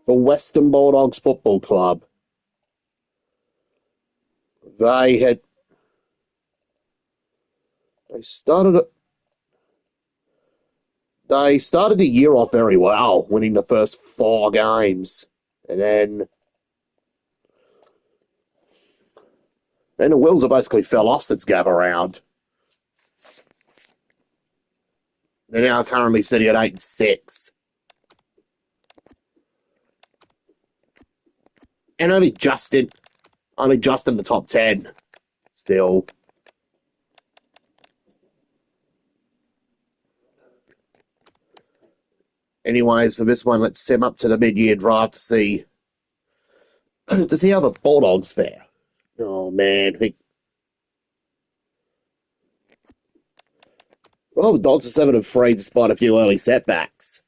for Western Bulldogs Football Club. They had they started they started the year off very well, winning the first 4 games, and then the wheels have basically fell off since Gab around. They're now currently sitting at 8-6. And only just in the top 10 still. Anyways, for this one, let's sim up to the mid-year draft to see how the Bulldogs fare. Oh man, the Dogs are 7-3 despite a few early setbacks.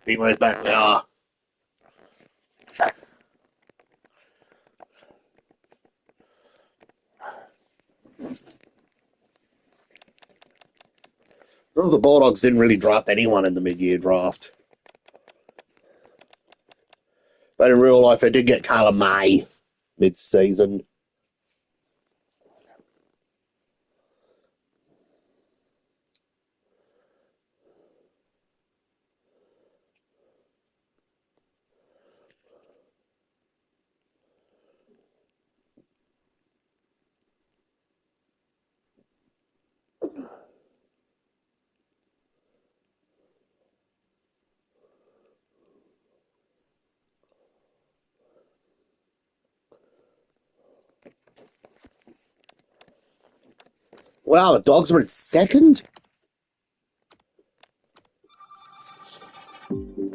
Anyways, back we are. Well, the Bulldogs didn't really draft anyone in the mid-year draft. But in real life, they did get Carla May mid-season. Wow, the Dogs were in second?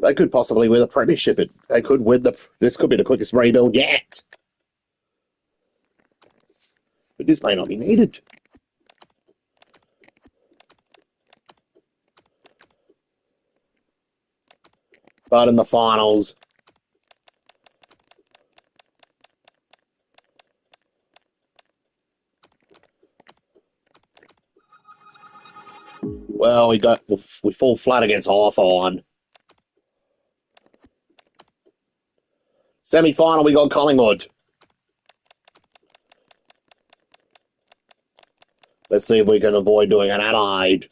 They could possibly win the premiership. They could win this could be the quickest rebuild yet. But this may not be needed. But in the finals, well, we fall flat against Hawthorn. Semi-final, we got Collingwood. Let's see if we can avoid doing an Adelaide.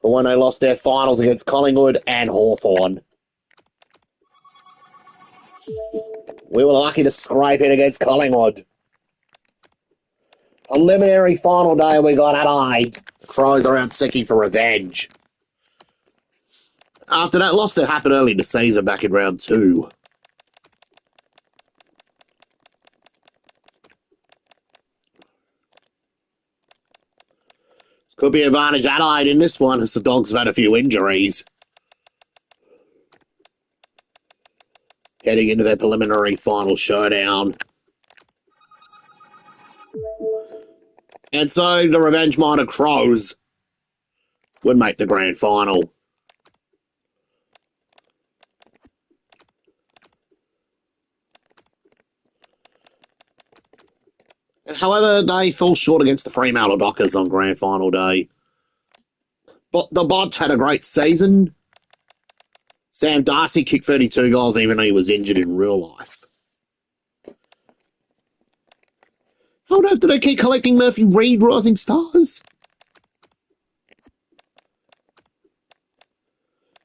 But when they lost their finals against Collingwood and Hawthorn. We were lucky to scrape it against Collingwood. Preliminary final day, we got Adelaide. The Crows are out seeking for revenge. After that loss that happened early in the season back in round 2. Could be advantage Adelaide in this one as the Dogs have had a few injuries. Heading into their preliminary final showdown. And so the revenge-minded Crows would make the grand final. However, they fell short against the Fremantle Dockers on grand final day. But the Bots had a great season. Sam Darcy kicked 32 goals even though he was injured in real life. How on earth did they keep collecting Murphy Reid Rising Stars?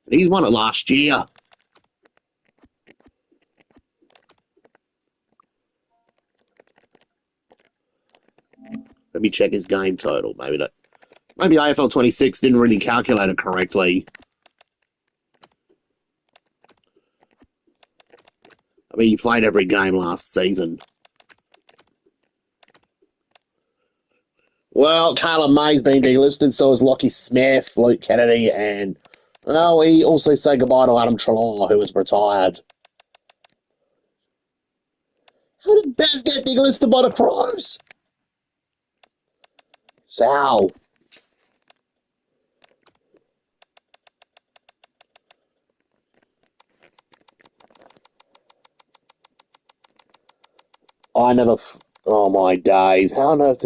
He's won it last year. Let me check his game total. Maybe AFL 26 didn't really calculate it correctly. I mean, he played every game last season. Well, Caleb May's been delisted, so has Lockie Smith, Luke Kennedy, and we also say goodbye to Adam Treloar, who was retired. How did Bez get delisted by the Crows? Sal. I never. Oh my days! How on earth?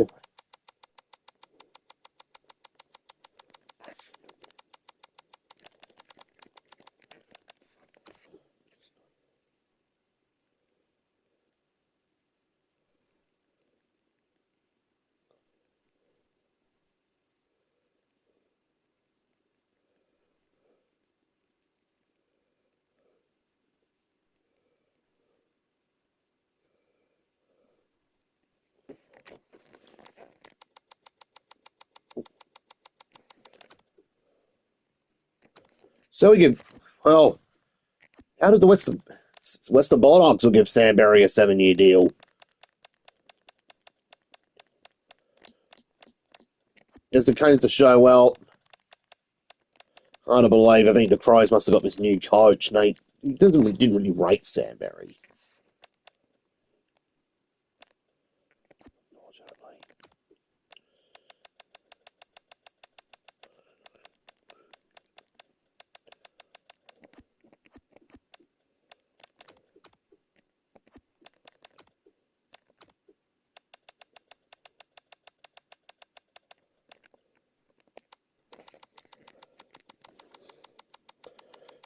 So we give. Well, how did the Western Bulldogs will give Sam Berry a 7-year deal? As it came to show, well, hard to believe. I think the Crows must have got this new coach, Nate. He didn't really rate Sam Berry.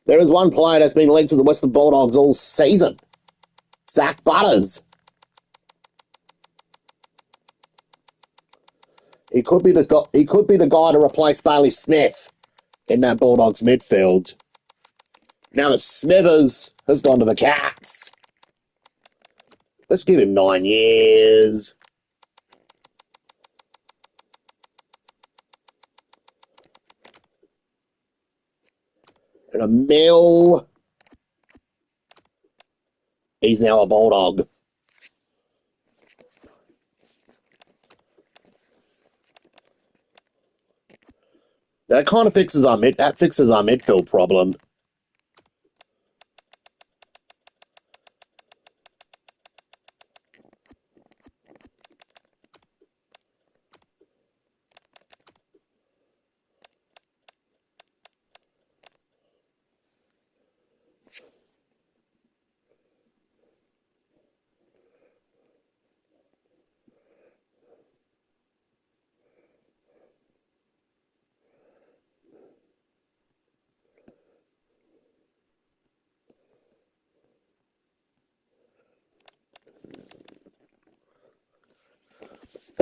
There is one player that's been linked to the Western Bulldogs all season. Zach Butters. He could be the guy to replace Bailey Smith in that Bulldogs midfield. Now that Smithers has gone to the Cats. Let's give him 9 years. And a mil. He's now a Bulldog. That kind of fixes our midfield problem.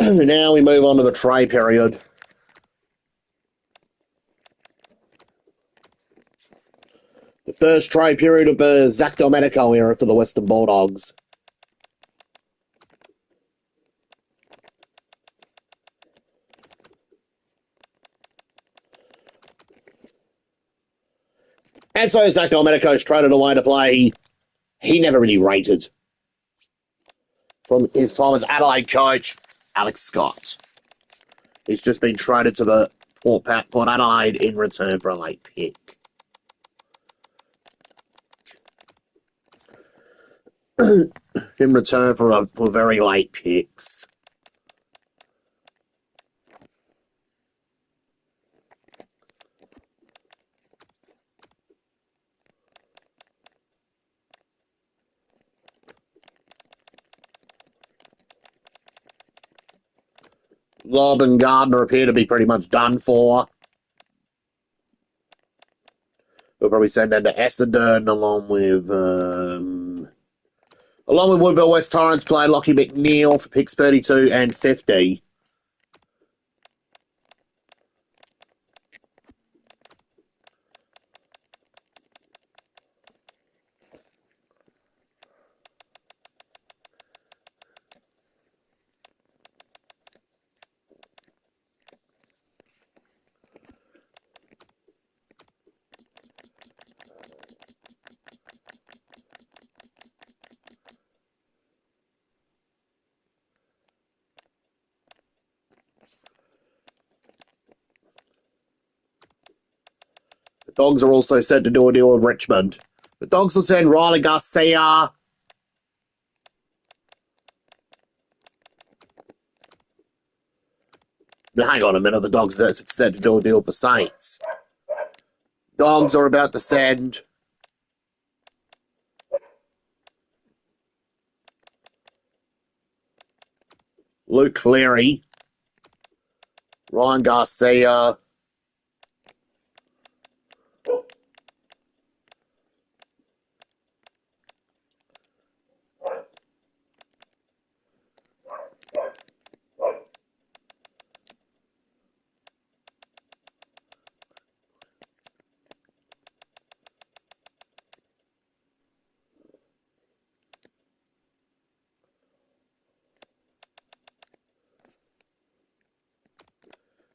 Now we move on to the trade period. The first trade period of the Zach Domenico era for the Western Bulldogs. And so Zach Domenico's traded away to play. He never really rated from his time as Adelaide coach, Alex Scott. He's just been traded to the Port Adelaide in return for a late pick. In return for very late picks. Lobb and Gardner appear to be pretty much done for. We'll probably send them to Essendon along with Woodville West Torrens play Lockie McNeil for picks 32 and 50. The Dogs are also set to do a deal with Richmond. The Dogs will send Riley Garcia. Now, hang on a minute. The Dogs are set to do a deal for Saints. Dogs are about to send Luke Cleary, Ryan Garcia,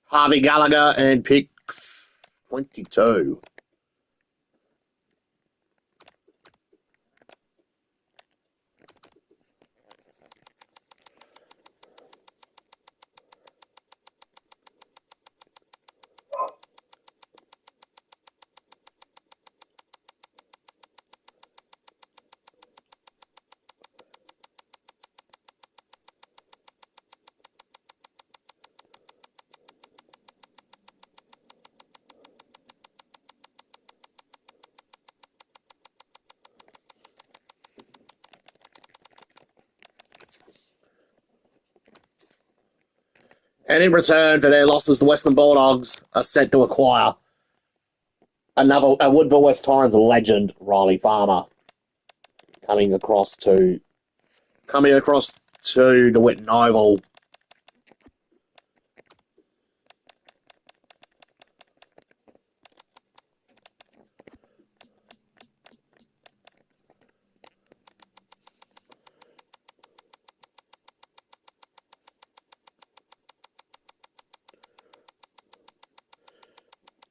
Harvey Gallagher, and pick 22. And in return for their losses, the Western Bulldogs are set to acquire a Woodville West Torrens legend, Riley Farmer, coming across to the Whitten Oval.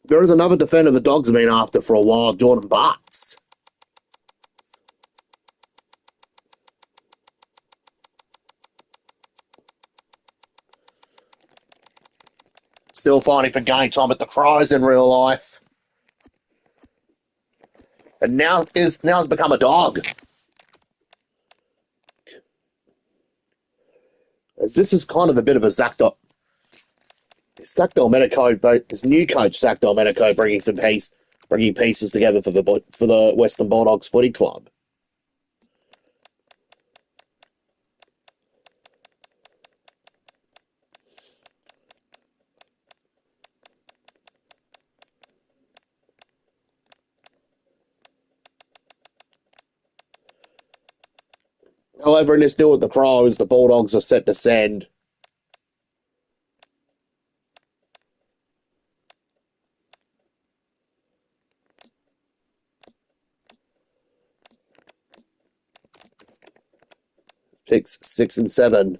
There is another defender the Dogs have been after for a while, Jordan Butts. Still fighting for game time at the Crows in real life. And now has become a Dog. As this is kind of a bit of a Zach Domenico, his new coach, Zach Domenico, bringing pieces together for the Western Bulldogs Footy Club. However, in this deal with the Crows, the Bulldogs are set to send Picks 6 and 7.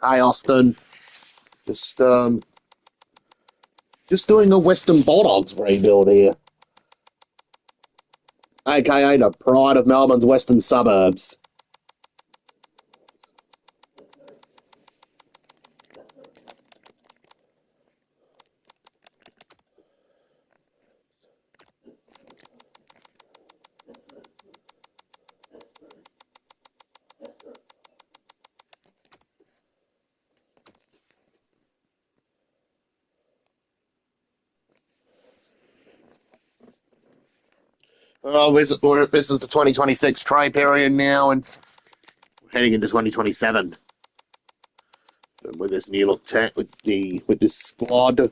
Hi, Austin. Just doing a Western Bulldogs rebuild here, aka the pride of Melbourne's western suburbs. Oh, this is the 2026 trade period now, and we're heading into 2027 with this new look tech with this squad.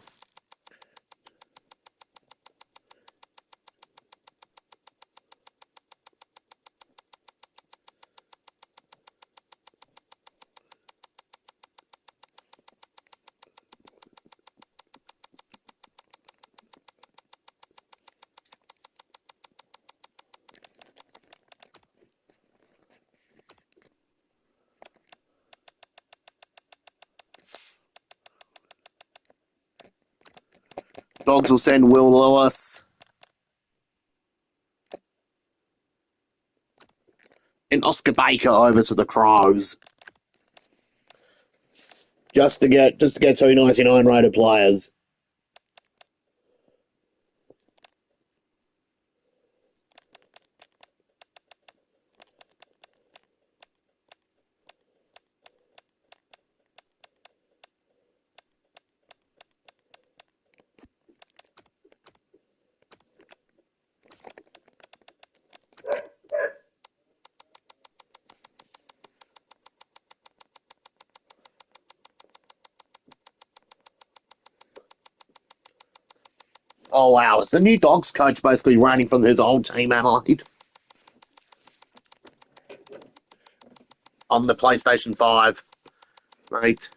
Dogs will send Will Lewis and Oscar Baker over to the Crows just to get 299 rated players. Oh wow, it's the new Dogs coach basically running from his old team, Adelaide, on the PlayStation 5, mate.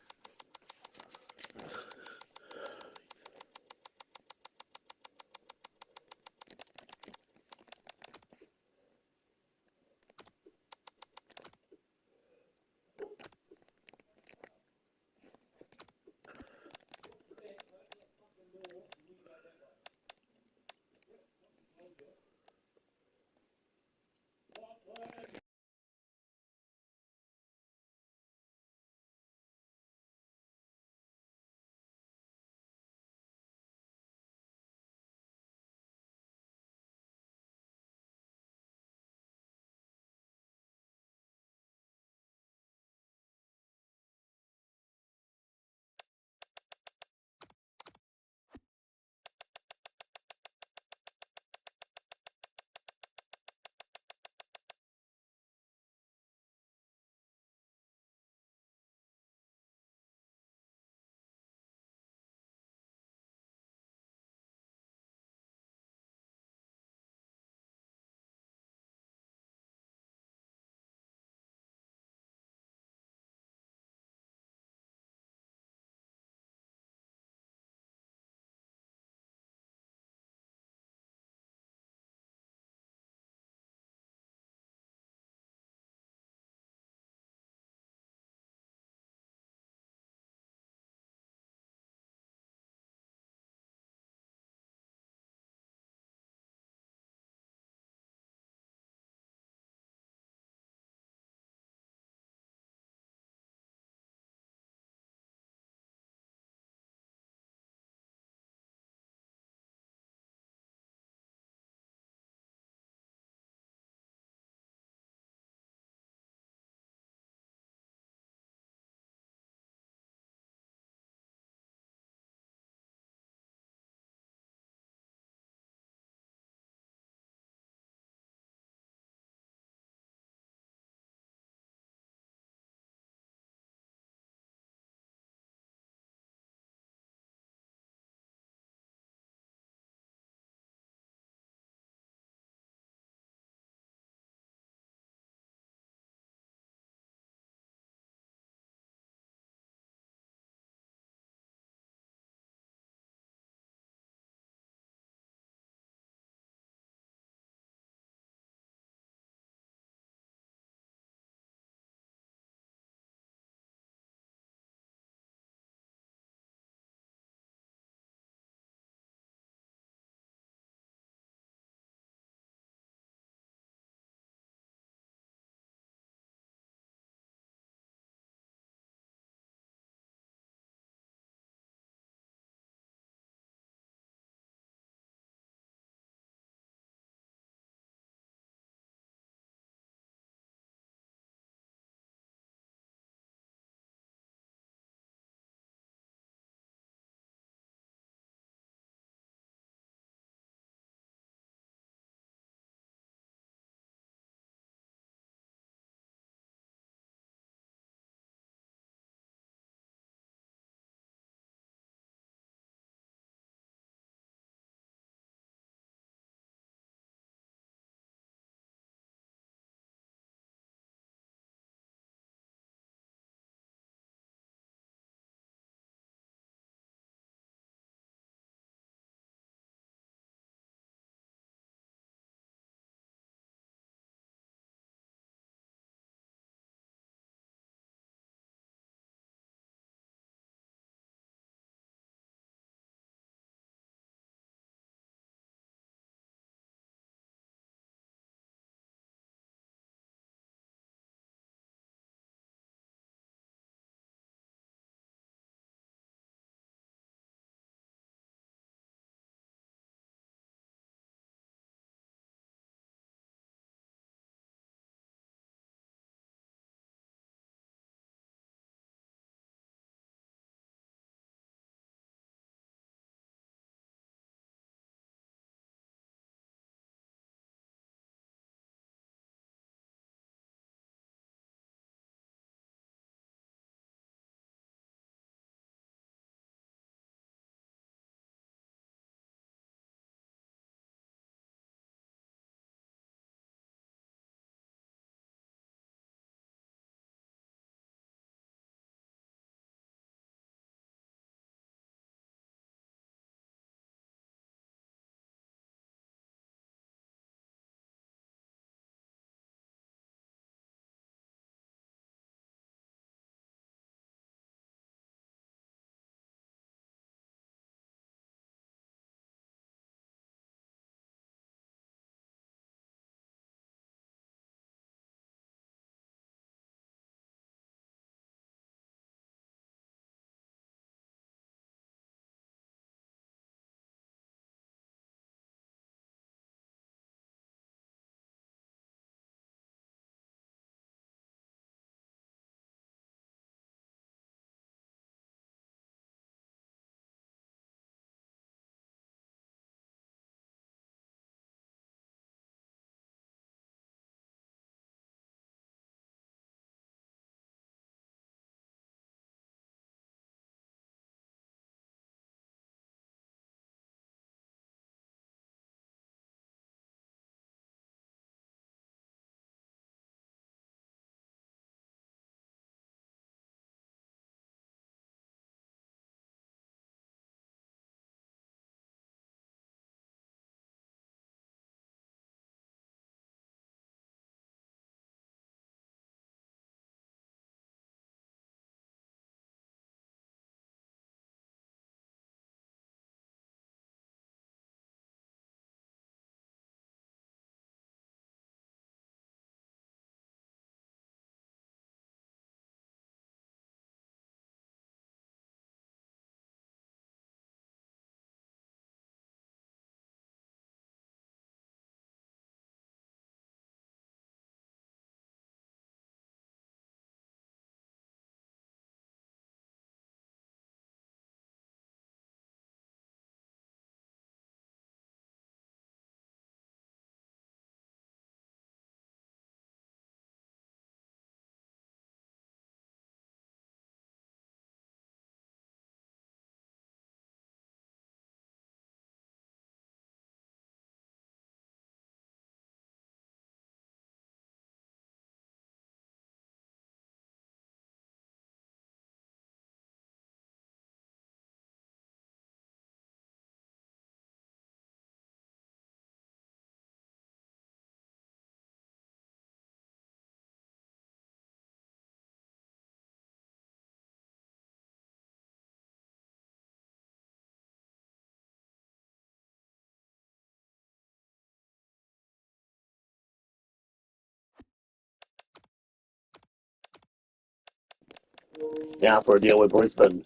Now for a deal with Brisbane.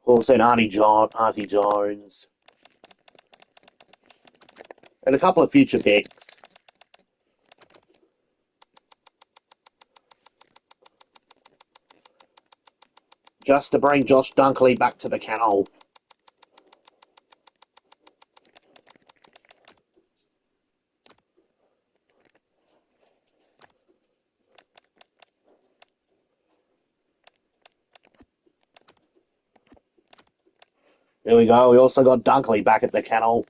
Also, Artie Jones, and a couple of future picks. Just to bring Josh Dunkley back to the kennel. Here we go. We also got Dunkley back at the kennel.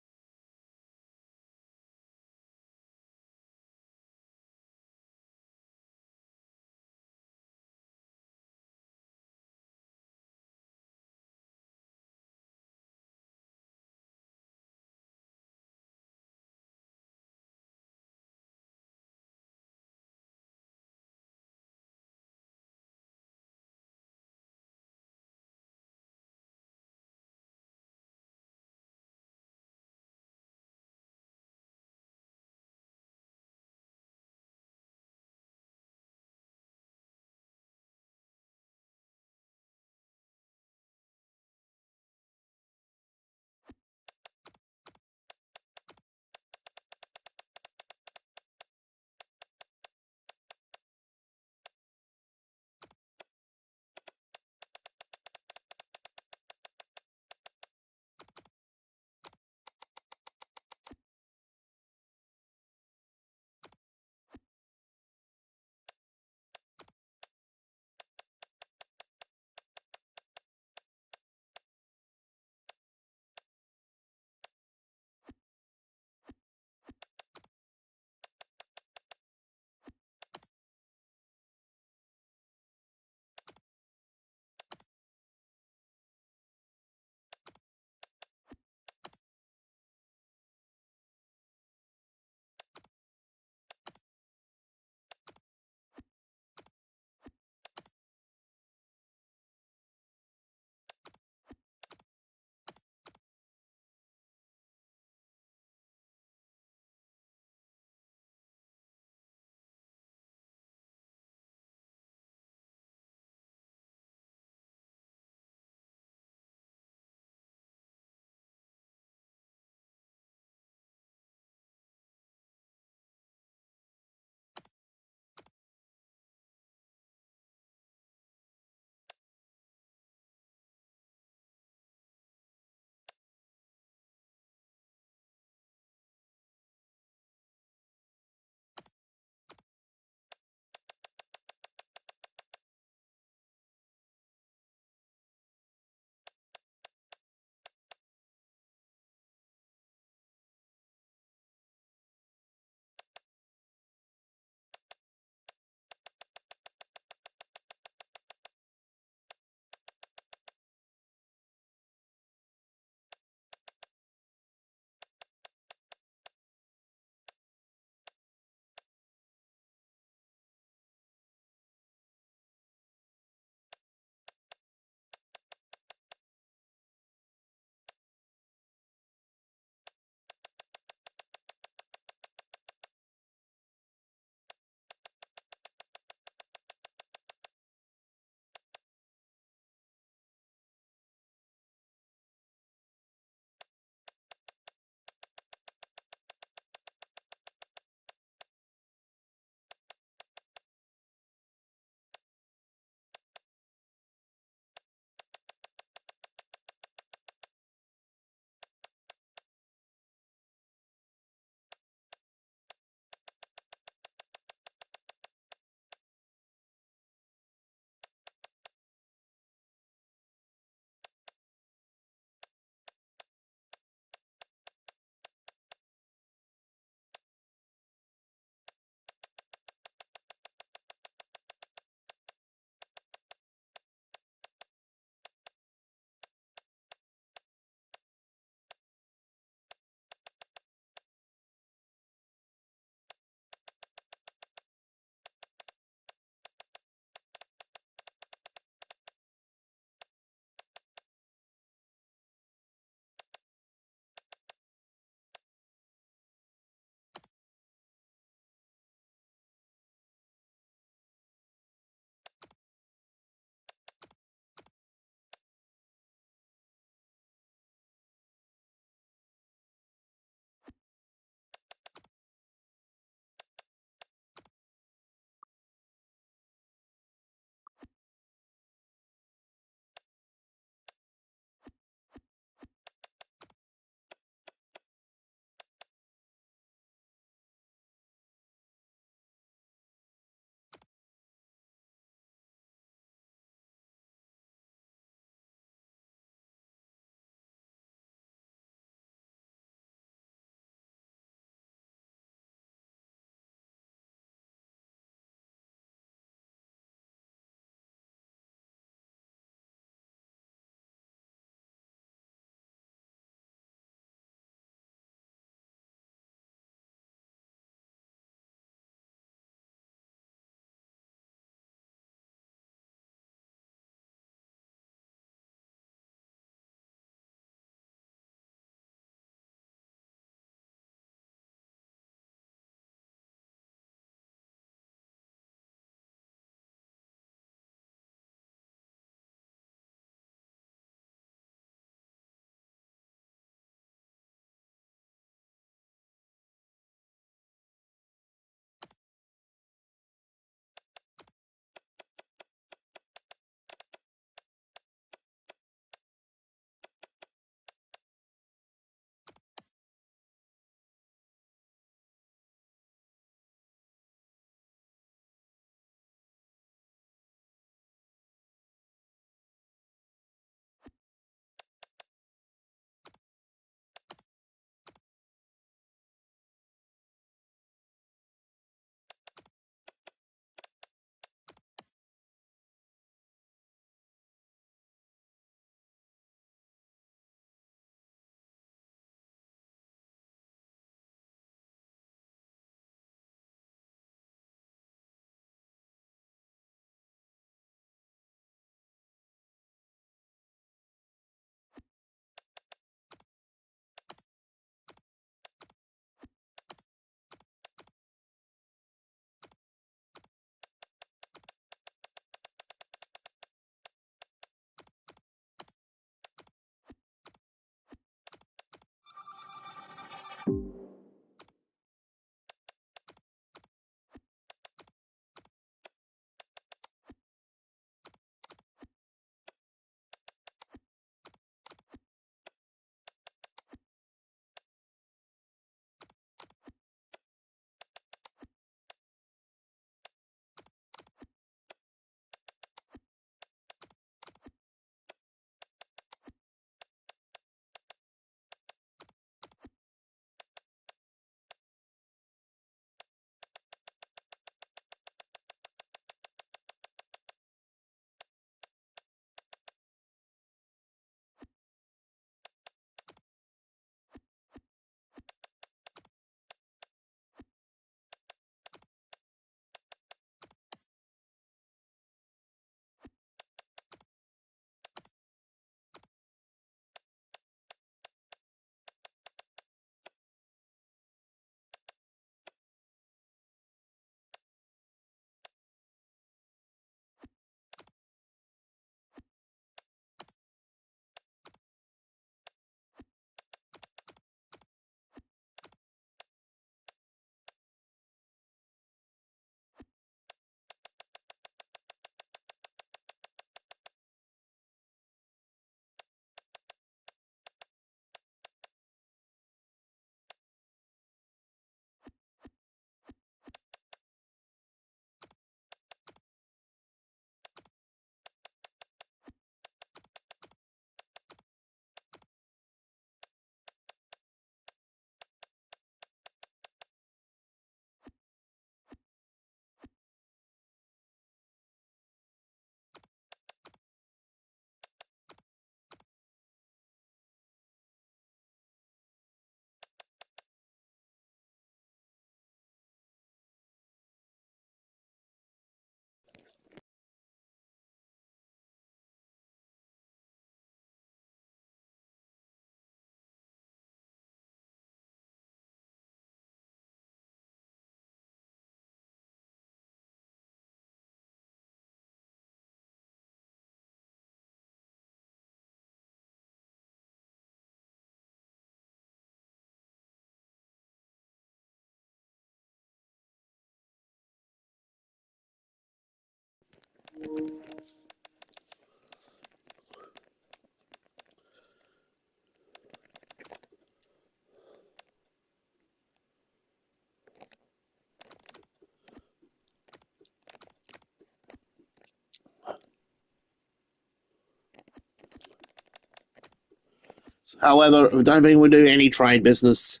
However, I don't think we'll do any trade business.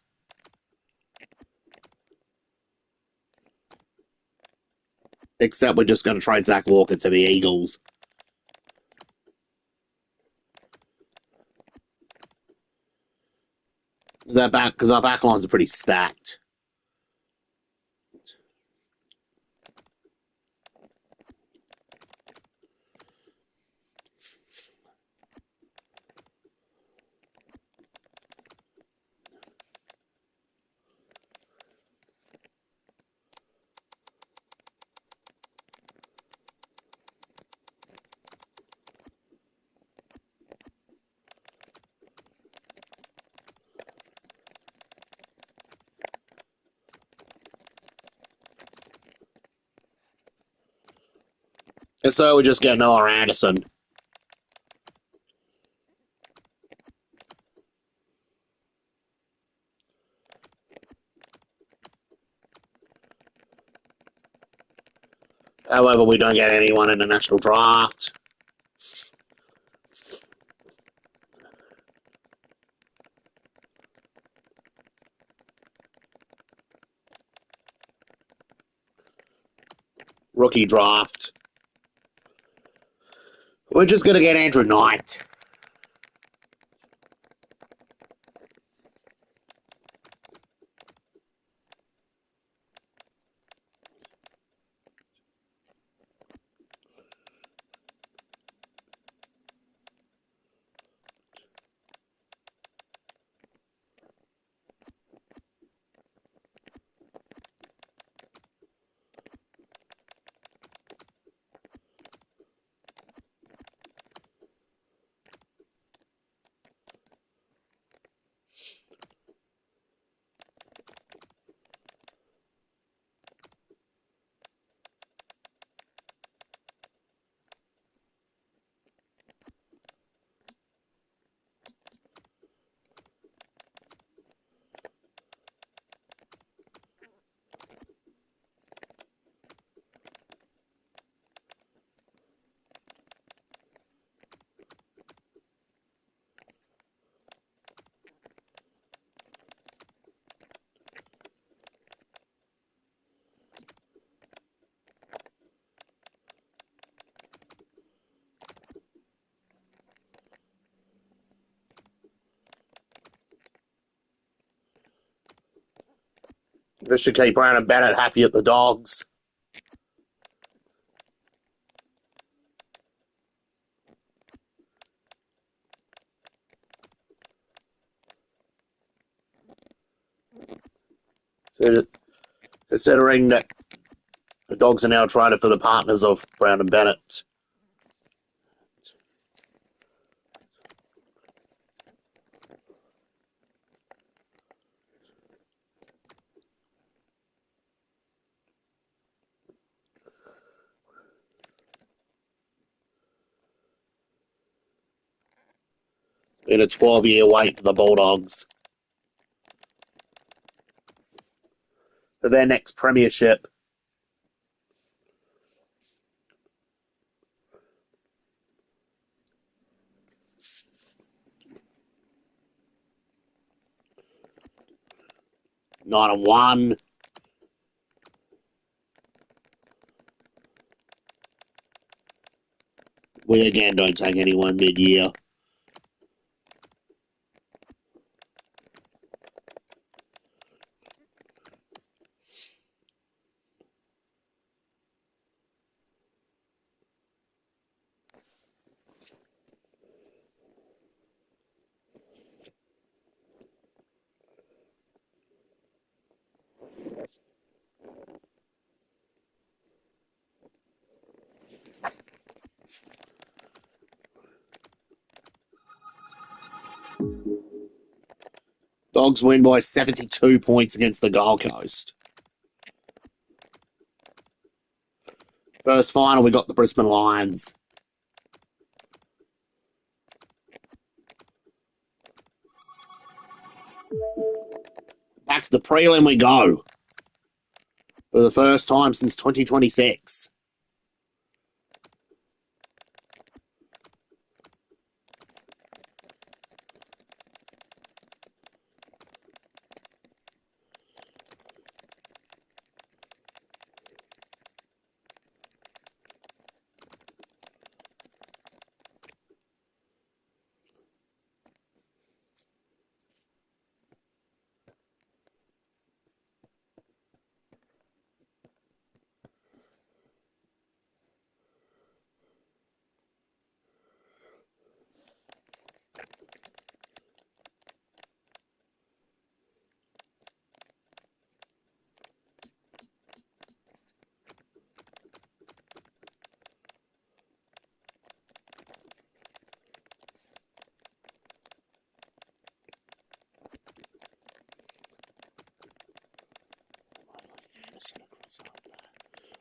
Except we're just going to trade Zach Walker to the Eagles. Because our backlines are pretty stacked. And so we just get Noah Anderson. However, we don't get anyone in the national draft. Rookie draft. We're just going to get Andrew Knight. This should keep Brandon Bennett happy at the Dogs. So, considering that the Dogs are now traded for the partners of Brandon Bennett. In a 12-year wait for the Bulldogs for their next premiership. Nine and one. We again don't take anyone mid-year. Dogs win by 72 points against the Gold Coast. First final, we got the Brisbane Lions. Back to the prelim we go. For the first time since 2026.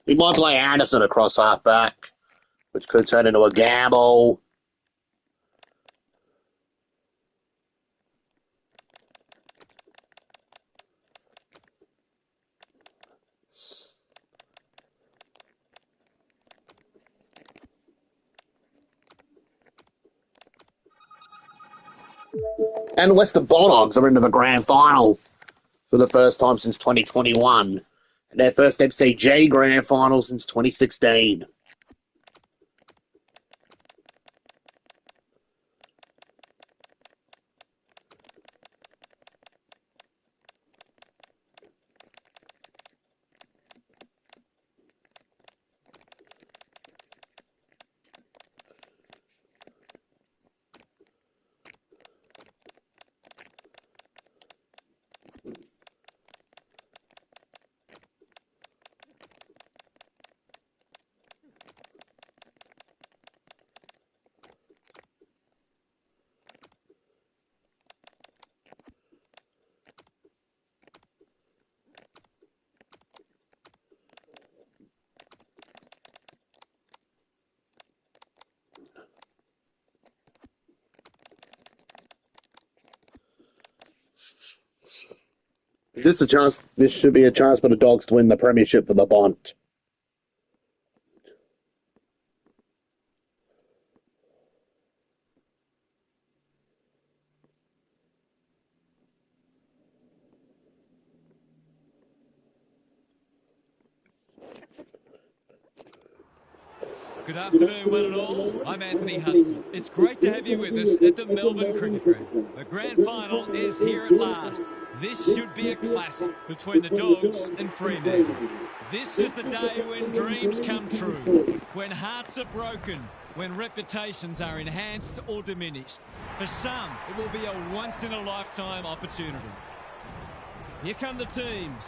We might play Anderson across halfback, which could turn into a gamble. And the Western Bulldogs are into the grand final for the first time since 2021. And their first MCG grand final since 2016. Is this a chance? This should be a chance for the Dogs to win the premiership for the Bont. Good afternoon, one and all. I'm Anthony Hudson. It's great to have you with us at the Melbourne Cricket Ground. The grand final is here at last. This should be a classic between the Dogs and Fremantle. This is the day when dreams come true, when hearts are broken, when reputations are enhanced or diminished. For some, it will be a once-in-a-lifetime opportunity. Here come the teams.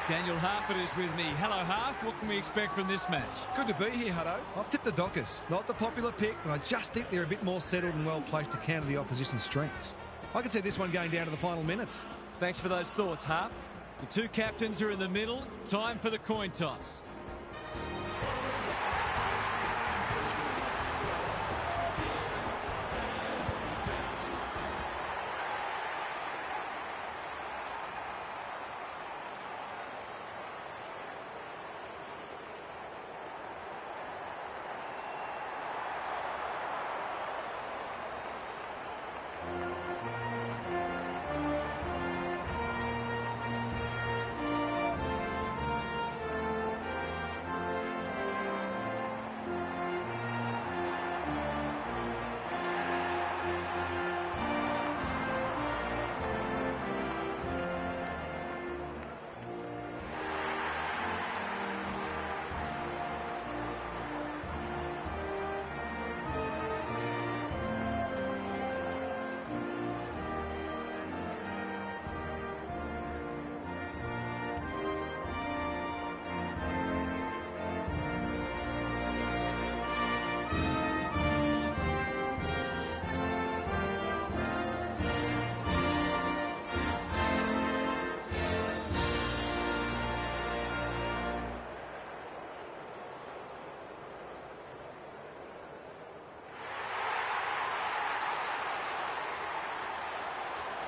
Daniel Harford is with me. Hello, Harf. What can we expect from this match? Good to be here, Hutto. I've tipped the Dockers. Not the popular pick, but I just think they're a bit more settled and well placed to counter the opposition's strengths. I can see this one going down to the final minutes. Thanks for those thoughts, Harf. The two captains are in the middle. Time for the coin toss.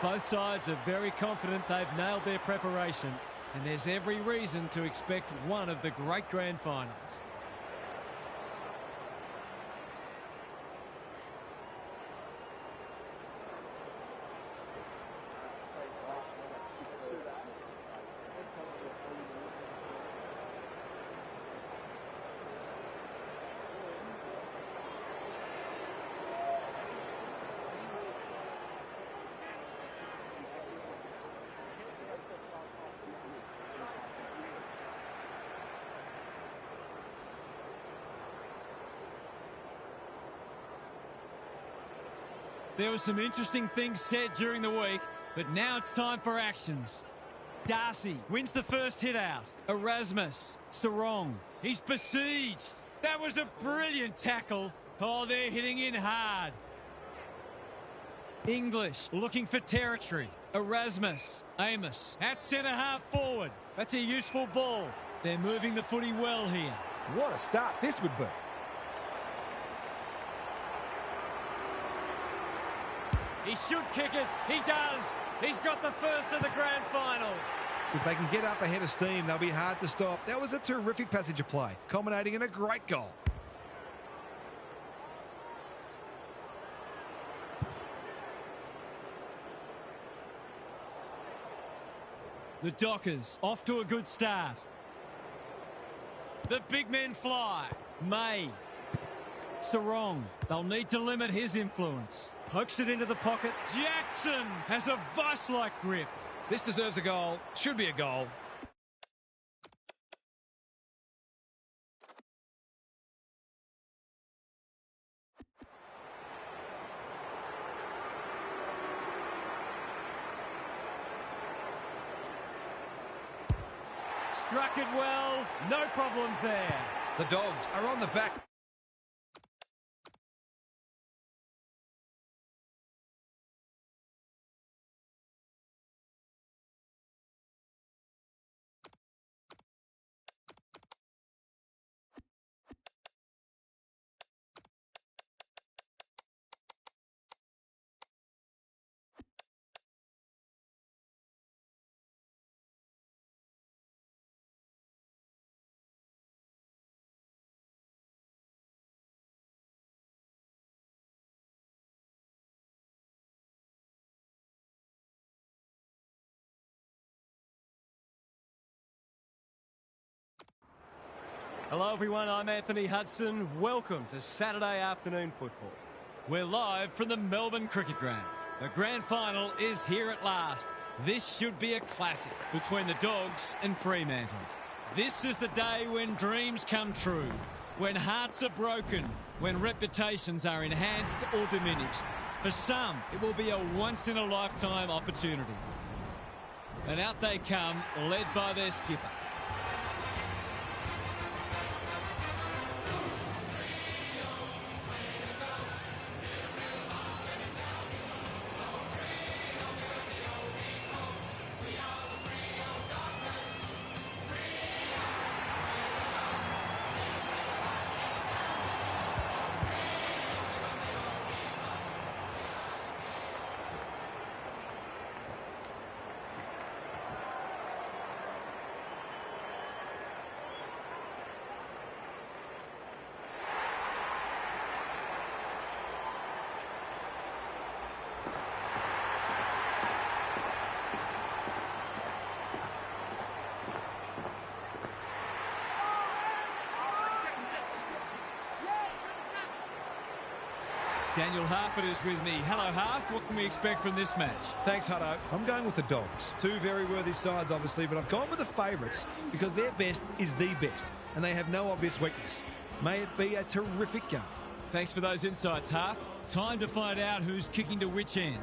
Both sides are very confident they've nailed their preparation, and there's every reason to expect one of the great grand finals. There were some interesting things said during the week, but now it's time for actions. Darcy wins the first hit out. Erasmus, Sarong, he's besieged. That was a brilliant tackle. Oh, they're hitting in hard. English looking for territory. Erasmus, Amos at centre half forward. That's a useful ball. They're moving the footy well here. What a start this would be. He should kick it. He does. He's got the first of the grand final. If they can get up ahead of steam, they'll be hard to stop. That was a terrific passage of play, culminating in a great goal. The Dockers off to a good start. The big men fly. May. Sarong. They'll need to limit his influence. Pokes it into the pocket. Jackson has a vice-like grip. This deserves a goal. Should be a goal. struck it well. No problems there. The Dogs are on the back. Hello everyone, I'm Anthony Hudson. Welcome to Saturday afternoon football. We're live from the Melbourne Cricket Ground. The grand final is here at last. This should be a classic between the Dogs and Fremantle. This is the day when dreams come true, when hearts are broken, when reputations are enhanced or diminished. For some, it will be a once-in-a-lifetime opportunity. And out they come, led by their skipper. Daniel Harford is with me. Hello, Harf. What can we expect from this match? Thanks, Hutto. I'm going with the Dogs. Two very worthy sides, obviously, but I've gone with the favourites because their best is the best, and they have no obvious weakness. May it be a terrific game. Thanks for those insights, Harf. Time to find out who's kicking to which end.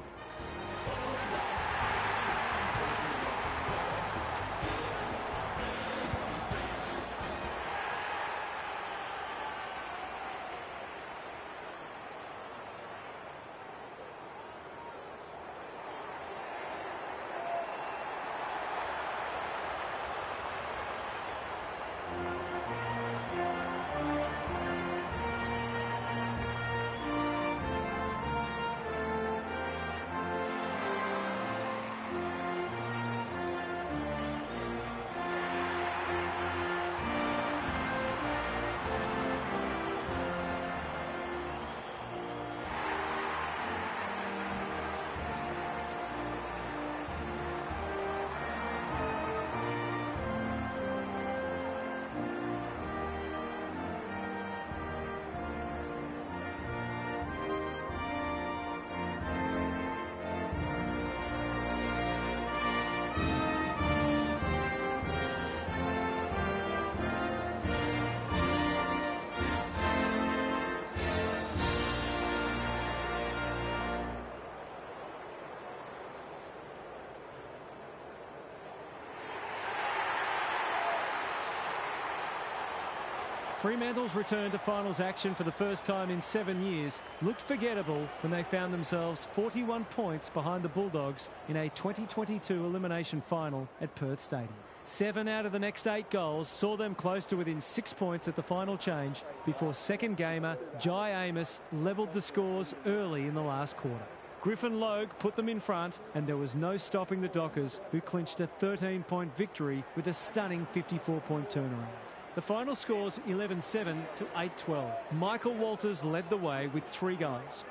Fremantle's return to finals action for the first time in 7 years looked forgettable when they found themselves 41 points behind the Bulldogs in a 2022 elimination final at Perth Stadium. 7 out of the next 8 goals saw them close to within 6 points at the final change before second gamer Jai Amos levelled the scores early in the last quarter. Griffin Logue put them in front, and there was no stopping the Dockers, who clinched a 13-point victory with a stunning 54-point turnaround. The final scores 11-7 to 8-12. Michael Walters led the way with 3 goals.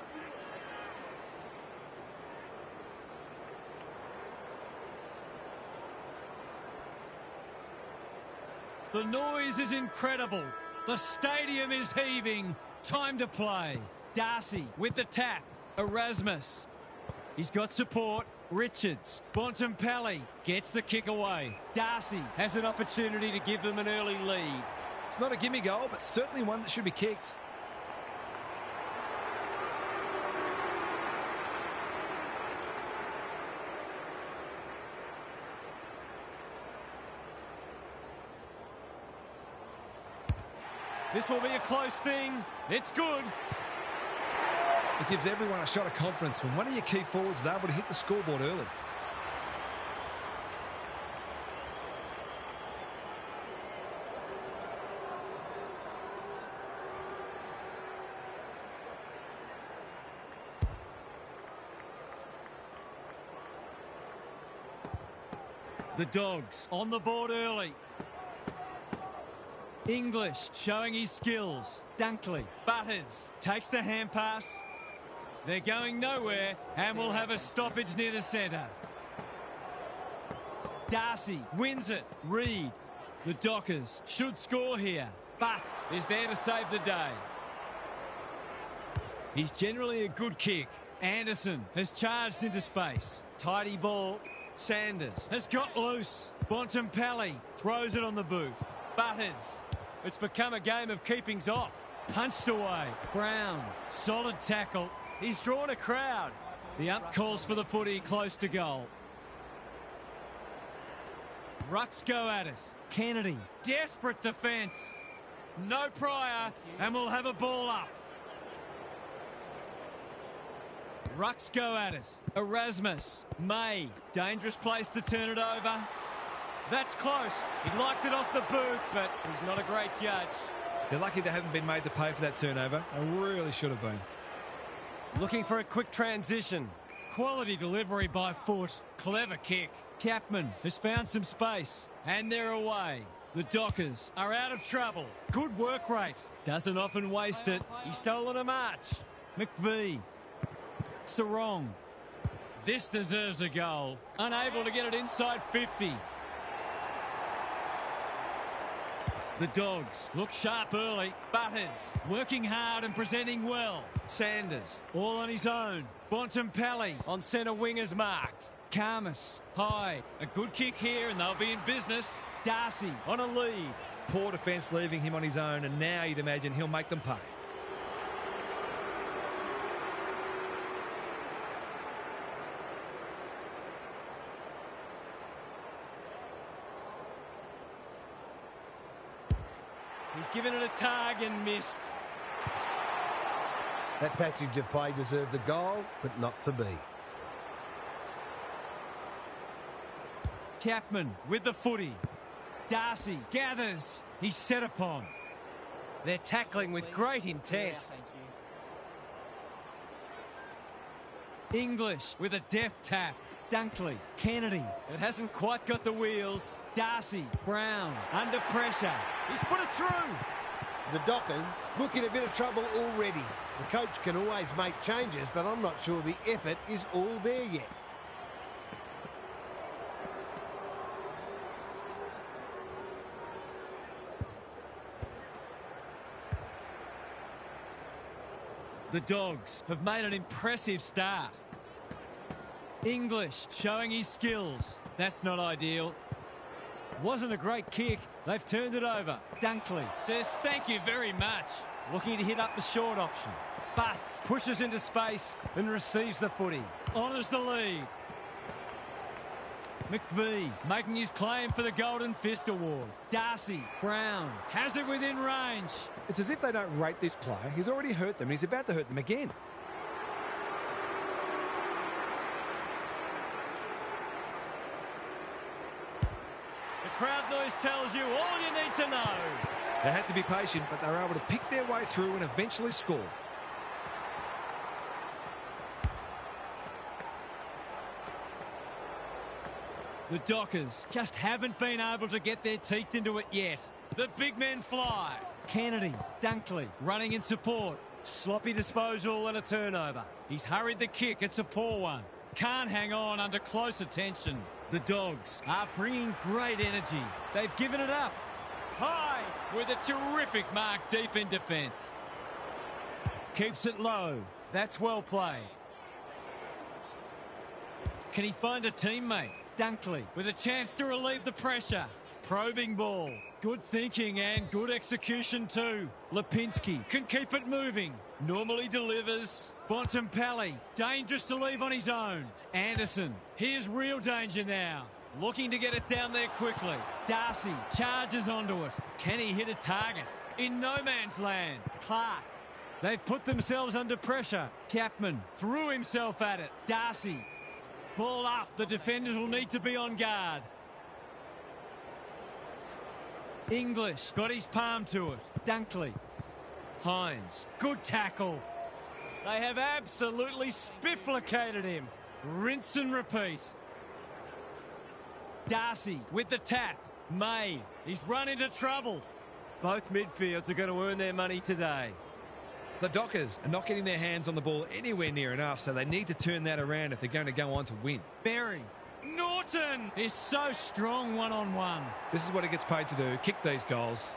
The noise is incredible. The stadium is heaving. Time to play. Darcy with the tap. Erasmus. He's got support. Richards. Bontempelli gets the kick away. Darcy has an opportunity to give them an early lead. It's not a gimme goal, but certainly one that should be kicked. This will be a close thing. It's good. It gives everyone a shot of confidence when one of your key forwards is able to hit the scoreboard early. The Dogs on the board early. English showing his skills. Dunkley, Butters, takes the hand pass. They're going nowhere and will have a stoppage near the centre. Darcy wins it. Reed. The Dockers should score here. Butts is there to save the day. He's generally a good kick. Anderson has charged into space. Tidy ball. Sanders has got loose. Bontempelli throws it on the boot. Butters. It's become a game of keepings off. Punched away. Brown. Solid tackle. He's drawn a crowd. The ump calls for the footy close to goal. Rucks go at it. Kennedy. Desperate defence. No prior and we'll have a ball up. Rucks go at it. Erasmus. May. Dangerous place to turn it over. That's close. He liked it off the boot, but he's not a great judge. They're lucky they haven't been made to pay for that turnover. They really should have been. Looking for a quick transition. Quality delivery by foot. Clever kick. Chapman has found some space. And they're away. The Dockers are out of trouble. Good work rate. Doesn't often waste it. He's stolen a march. McVee. Sarong. This deserves a goal. Unable to get it inside 50. The Dogs look sharp early. Butters working hard and presenting well. Sanders all on his own. Bontempelli on centre wingers marked. Karmas high. A good kick here and they'll be in business. Darcy on a lead. Poor defence leaving him on his own, and now you'd imagine he'll make them pay. He's given it a tug and missed. That passage of play deserved a goal, but not to be. Chapman with the footy. Darcy gathers. He's set upon. They're tackling with great intent. English with a deft tap. Dunkley, Kennedy. It hasn't quite got the wheels. Darcy, Brown, under pressure. He's put it through. The Dockers look in a bit of trouble already. The coach can always make changes, but I'm not sure the effort is all there yet. The Dogs have made an impressive start. English showing his skills. That's not ideal. Wasn't a great kick. They've turned it over. Dunkley says thank you very much. Looking to hit up the short option. Butts pushes into space and receives the footy. Honours the lead. McVee making his claim for the Golden Fist Award. Darcy, Brown has it within range. It's as if they don't rate this player. He's already hurt them and he's about to hurt them again. Crowd noise tells you all you need to know. They had to be patient, but they were able to pick their way through and eventually score. The Dockers just haven't been able to get their teeth into it yet. The big men fly. Kennedy, Dunkley running in support. Sloppy disposal and a turnover. He's hurried the kick. It's a poor one. Can't hang on under close attention. The Dogs are bringing great energy. They've given it up. High with a terrific mark deep in defence. Keeps it low. That's well played. Can he find a teammate? Dunkley with a chance to relieve the pressure. Probing ball. Good thinking and good execution too. Lipinski can keep it moving. Normally delivers. Bontempelli, dangerous to leave on his own. Anderson, here's real danger now. looking to get it down there quickly. Darcy charges onto it. Can he hit a target? In no man's land, Clark. They've put themselves under pressure. Chapman threw himself at it. Darcy. Ball up. The defenders will need to be on guard. English got his palm to it. Dunkley. Hines. Good tackle. They have absolutely spifflicated him. Rinse and repeat. Darcy with the tap. May. He's run into trouble. Both midfields are going to earn their money today. The Dockers are not getting their hands on the ball anywhere near enough, so they need to turn that around if they're going to go on to win. Berry. Norton is so strong one-on-one. This is what he gets paid to do, kick these goals.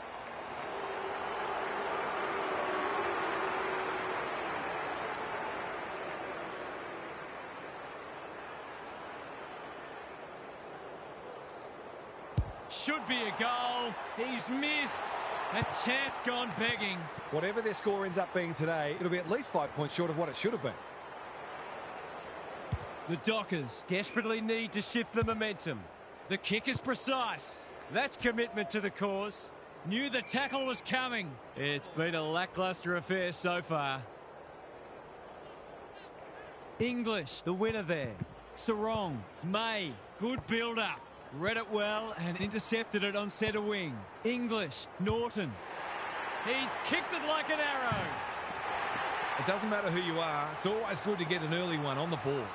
Should be a goal. He's missed. A chance gone begging. Whatever their score ends up being today, it'll be at least 5 points short of what it should have been. The Dockers desperately need to shift the momentum. The kick is precise. That's commitment to the cause. Knew the tackle was coming. It's been a lacklustre affair so far. English, the winner there. Sarong, May, good build-up. Read it well and intercepted it on centre wing. English, Norton. He's kicked it like an arrow. It doesn't matter who you are, it's always good to get an early one on the board.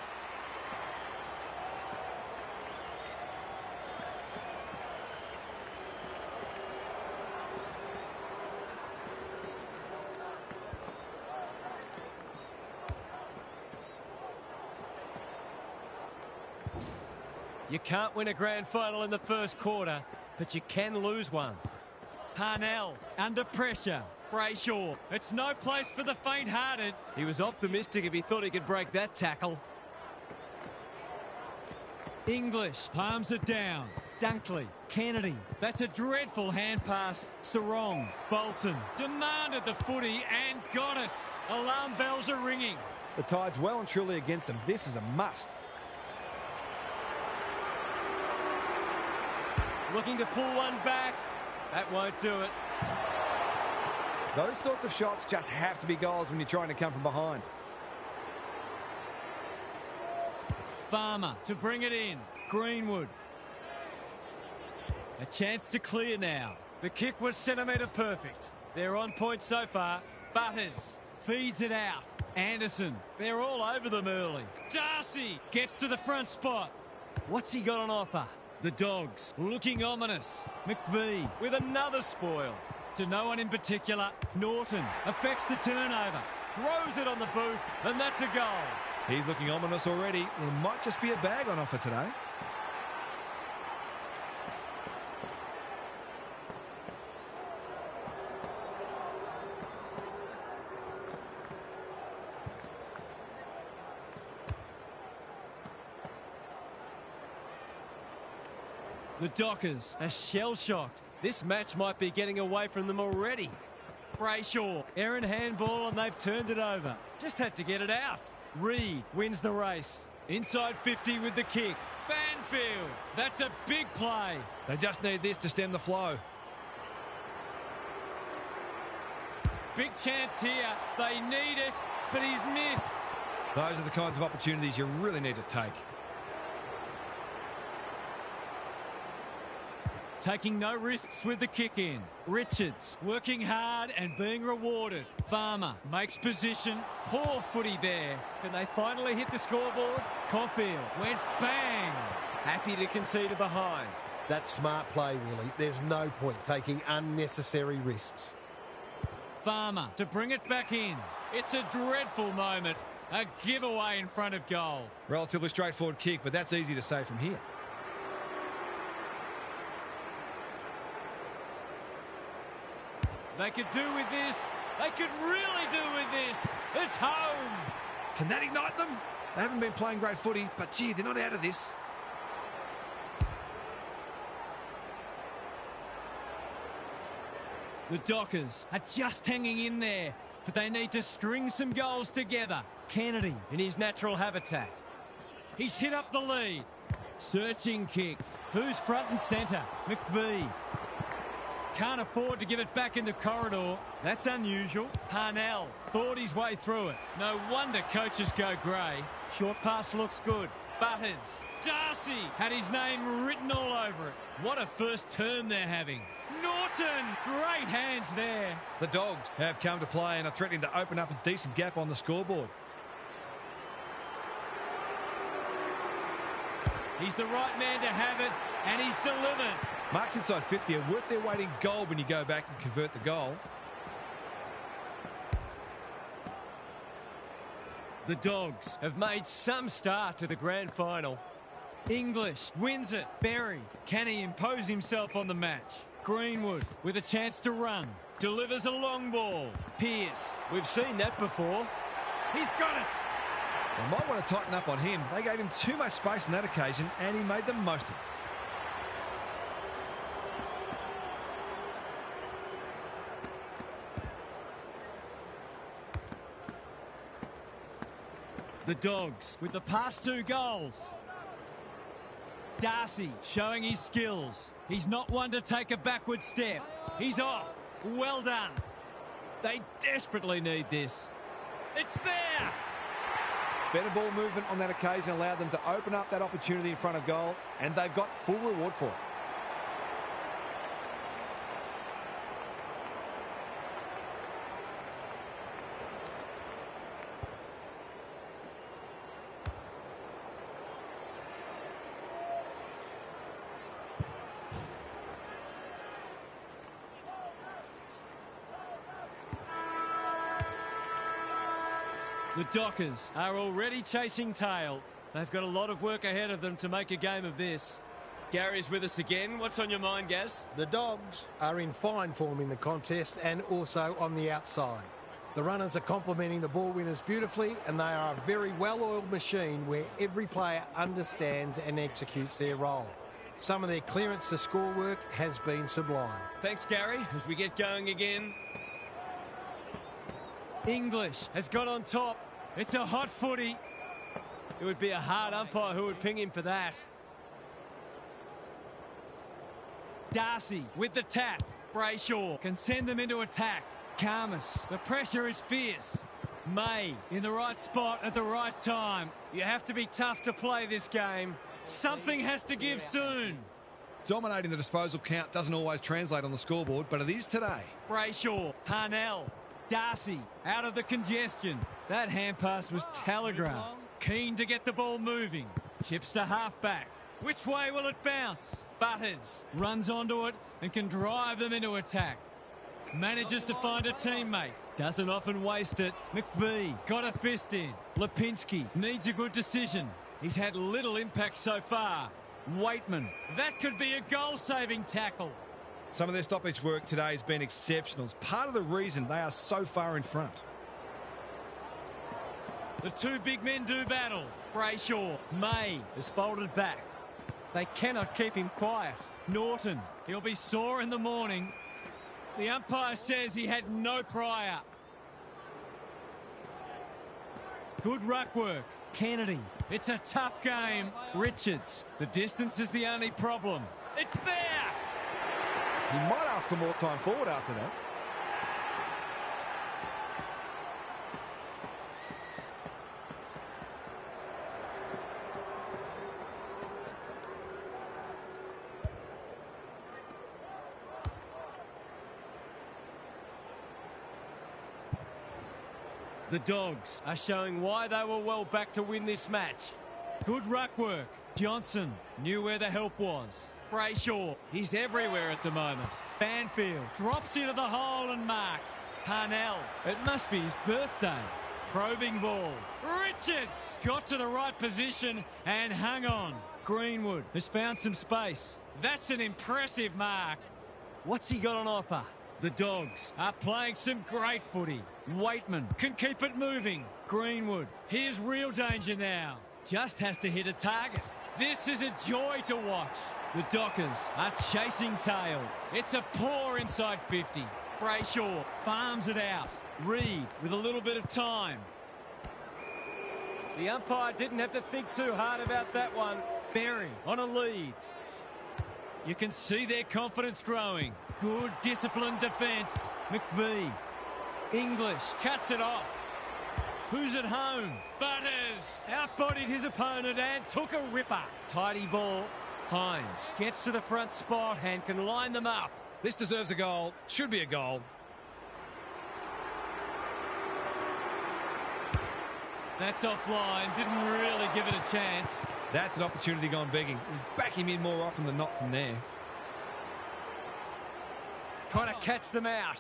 You can't win a grand final in the first quarter, but you can lose one. Parnell under pressure. Brayshaw. It's no place for the faint-hearted. He was optimistic if he thought he could break that tackle. English palms it down. Dunkley. Kennedy. That's a dreadful hand pass. Sarong. Bolton demanded the footy and got it. Alarm bells are ringing. The tide's well and truly against them. This is a must. Looking to pull one back. That won't do it. Those sorts of shots just have to be goals when you're trying to come from behind. Farmer to bring it in. Greenwood. A chance to clear now. The kick was centimetre perfect. They're on point so far. Butters feeds it out. Anderson. They're all over them early. Darcy gets to the front spot. What's he got on offer? The Dogs looking ominous. McVie with another spoil. To no one in particular, Norton affects the turnover. Throws it on the boot, and that's a goal. He's looking ominous already. There might just be a bag on offer today. The Dockers are shell-shocked. This match might be getting away from them already. Brayshaw, errant handball, and they've turned it over. Just had to get it out. Reed wins the race. Inside 50 with the kick. Banfield, that's a big play. They just need this to stem the flow. Big chance here. They need it, but he's missed. Those are the kinds of opportunities you really need to take. Taking no risks with the kick in. Richards working hard and being rewarded. Farmer makes position. Poor footy there. Can they finally hit the scoreboard? Caulfield went bang. Happy to concede a behind. That's smart play, really. There's no point taking unnecessary risks. Farmer to bring it back in. It's a dreadful moment. A giveaway in front of goal. Relatively straightforward kick, but that's easy to say from here. They could do with this. They could really do with this. It's home. Can that ignite them? They haven't been playing great footy, but gee, they're not out of this. The Dockers are just hanging in there, but they need to string some goals together. Kennedy in his natural habitat. He's hit up the lead. Searching kick. Who's front and centre? McVie. Can't afford to give it back in the corridor. That's unusual. Parnell thought his way through it. No wonder coaches go grey. Short pass looks good. Butters. Darcy had his name written all over it. What a first term they're having. Norton, great hands there. The Dogs have come to play and are threatening to open up a decent gap on the scoreboard. He's the right man to have it, and he's delivered. Marks inside 50 are worth their weight in gold when you go back and convert the goal. The Dogs have made some start to the grand final. English wins it. Berry, can he impose himself on the match? Greenwood with a chance to run. Delivers a long ball. Pearce, we've seen that before. He's got it. They might want to tighten up on him. They gave him too much space on that occasion and he made the most of it. The Dogs with the past 2 goals. Darcy showing his skills. He's not one to take a backward step. He's off. Well done. They desperately need this. It's there. Better ball movement on that occasion allowed them to open up that opportunity in front of goal, and they've got full reward for it. The Dockers are already chasing tail. They've got a lot of work ahead of them to make a game of this. Gary's with us again. What's on your mind, Gaz? The Dogs are in fine form in the contest and also on the outside. The runners are complementing the ball winners beautifully, and they are a very well-oiled machine where every player understands and executes their role. Some of their clearance to score work has been sublime. Thanks, Gary, as we get going again. English has got on top. It's a hot footy. It would be a hard umpire who would ping him for that. Darcy with the tap. Brayshaw can send them into attack. Karmas, the pressure is fierce. May in the right spot at the right time. You have to be tough to play this game. Something has to give soon. Dominating the disposal count doesn't always translate on the scoreboard, but it is today. Brayshaw, Parnell, Darcy out of the congestion. That hand pass was telegraphed. Keen to get the ball moving. Chips to halfback. Which way will it bounce? Butters runs onto it and can drive them into attack. Manages to find a teammate. Doesn't often waste it. McVie got a fist in. Lipinski needs a good decision. He's had little impact so far. Waitman, that could be a goal-saving tackle. Some of their stoppage work today has been exceptional. It's part of the reason they are so far in front. The 2 big men do battle. Brayshaw, May is folded back. They cannot keep him quiet. Norton, he'll be sore in the morning. The umpire says he had no prior. Good ruck work. Kennedy, it's a tough game. Richards, the distance is the only problem. It's there! He might ask for more time forward after that. The Dogs are showing why they were well back to win this match. Good ruck work. Johnson knew where the help was. Brayshaw, he's everywhere at the moment. Banfield drops into the hole and marks. Parnell, it must be his birthday. Probing ball. Richards got to the right position and hung on. Greenwood has found some space. That's an impressive mark. What's he got on offer? The Dogs are playing some great footy. Waitman can keep it moving. Greenwood, here's real danger now. Just has to hit a target. This is a joy to watch. The Dockers are chasing tail. It's a poor inside 50. Brayshaw farms it out. Reed with a little bit of time. The umpire didn't have to think too hard about that one. Berry on a lead. You can see their confidence growing. Good disciplined defence. McVie. English cuts it off. Who's at home? Butters outbodied his opponent and took a ripper. Tidy ball. Hines gets to the front spot and can line them up. This deserves a goal. Should be a goal. That's offline. Didn't really give it a chance. That's an opportunity gone begging. Back him in more often than not from there. Trying to catch them out.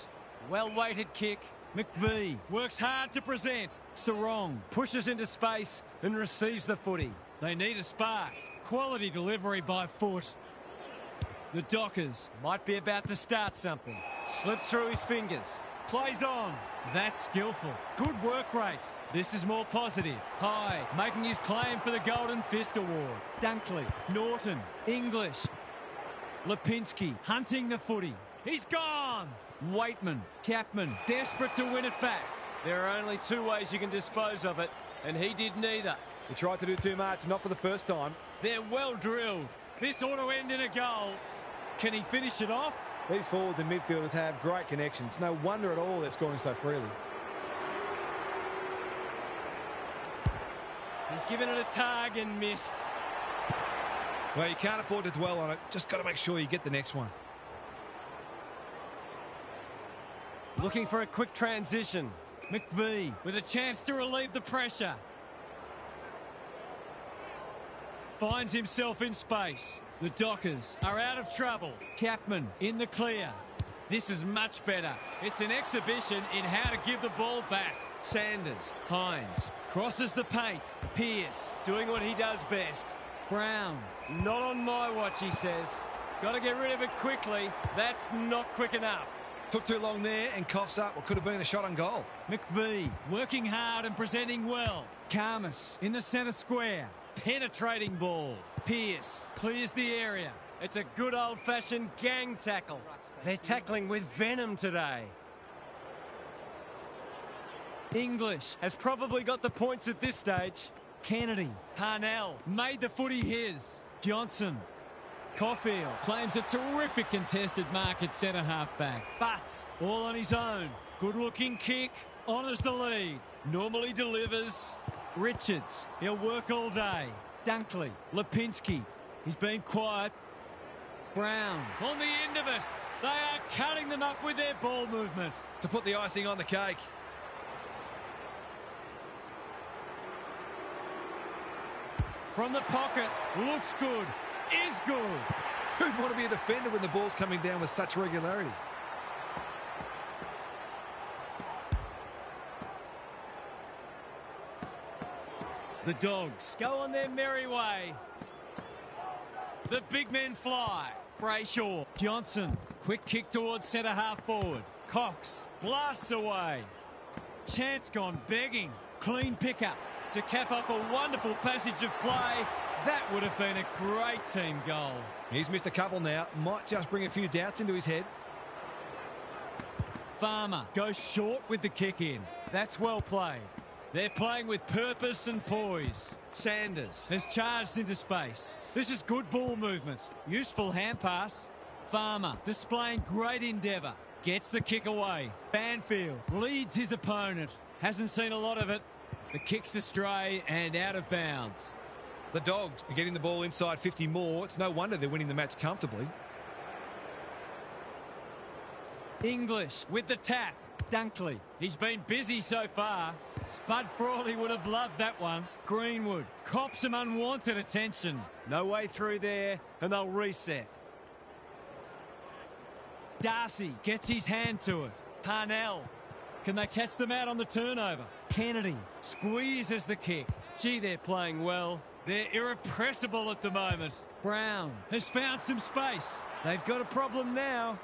Well-weighted kick. McVie works hard to present. Sarong pushes into space and receives the footy. They need a spark. Quality delivery by foot. The Dockers might be about to start something. Slips through his fingers. Plays on. That's skillful. Good work rate. This is more positive. High, making his claim for the Golden Fist Award. Dunkley, Norton, English. Lipinski hunting the footy. He's gone. Waitman, Chapman, desperate to win it back. There are only two ways you can dispose of it, and he did neither. He tried to do too much, not for the first time. They're well drilled. This ought to end in a goal. Can he finish it off? These forwards and midfielders have great connections. No wonder at all they're scoring so freely. He's given it a tug and missed. Well, you can't afford to dwell on it. Just got to make sure you get the next one. Looking for a quick transition. McVie with a chance to relieve the pressure. Finds himself in space. The Dockers are out of trouble. Chapman in the clear. This is much better. It's an exhibition in how to give the ball back. Sanders, Hines, crosses the paint. Pearce doing what he does best. Brown, not on my watch, he says. Got to get rid of it quickly. That's not quick enough. Took too long there and coughs up what could have been a shot on goal. McVie working hard and presenting well. Karmas in the centre square. Penetrating ball. Pearce clears the area. It's a good old-fashioned gang tackle. They're tackling with venom today. English has probably got the points at this stage. Kennedy, Parnell made the footy his. Johnson. Caulfield claims a terrific contested mark at centre-half back. But all on his own. Good-looking kick. Honours the lead. Normally delivers. Richards. He'll work all day. Dunkley. Lipinski. He's been quiet. Brown. On the end of it. They are cutting them up with their ball movement. To put the icing on the cake. From the pocket. Looks good. Is good. Who'd want to be a defender when the ball's coming down with such regularity? The Dogs go on their merry way. The big men fly. Brayshaw. Johnson. Quick kick towards centre-half forward. Cox blasts away. Chance gone begging. Clean pickup to cap off a wonderful passage of play. That would have been a great team goal. He's missed a couple now. Might just bring a few doubts into his head. Farmer goes short with the kick in. That's well played. They're playing with purpose and poise. Sanders has charged into space. This is good ball movement. Useful hand pass. Farmer displaying great endeavour. Gets the kick away. Banfield leads his opponent. Hasn't seen a lot of it. The kick's astray and out of bounds. The Dogs are getting the ball inside 50 more. It's no wonder they're winning the match comfortably. English with the tap. Dunkley. He's been busy so far. Spud Frawley would have loved that one. Greenwood cops some unwanted attention. No way through there, and they'll reset. Darcy gets his hand to it. Parnell. Can they catch them out on the turnover? Kennedy squeezes the kick. Gee, they're playing well. They're irrepressible at the moment. Brown has found some space. They've got a problem now.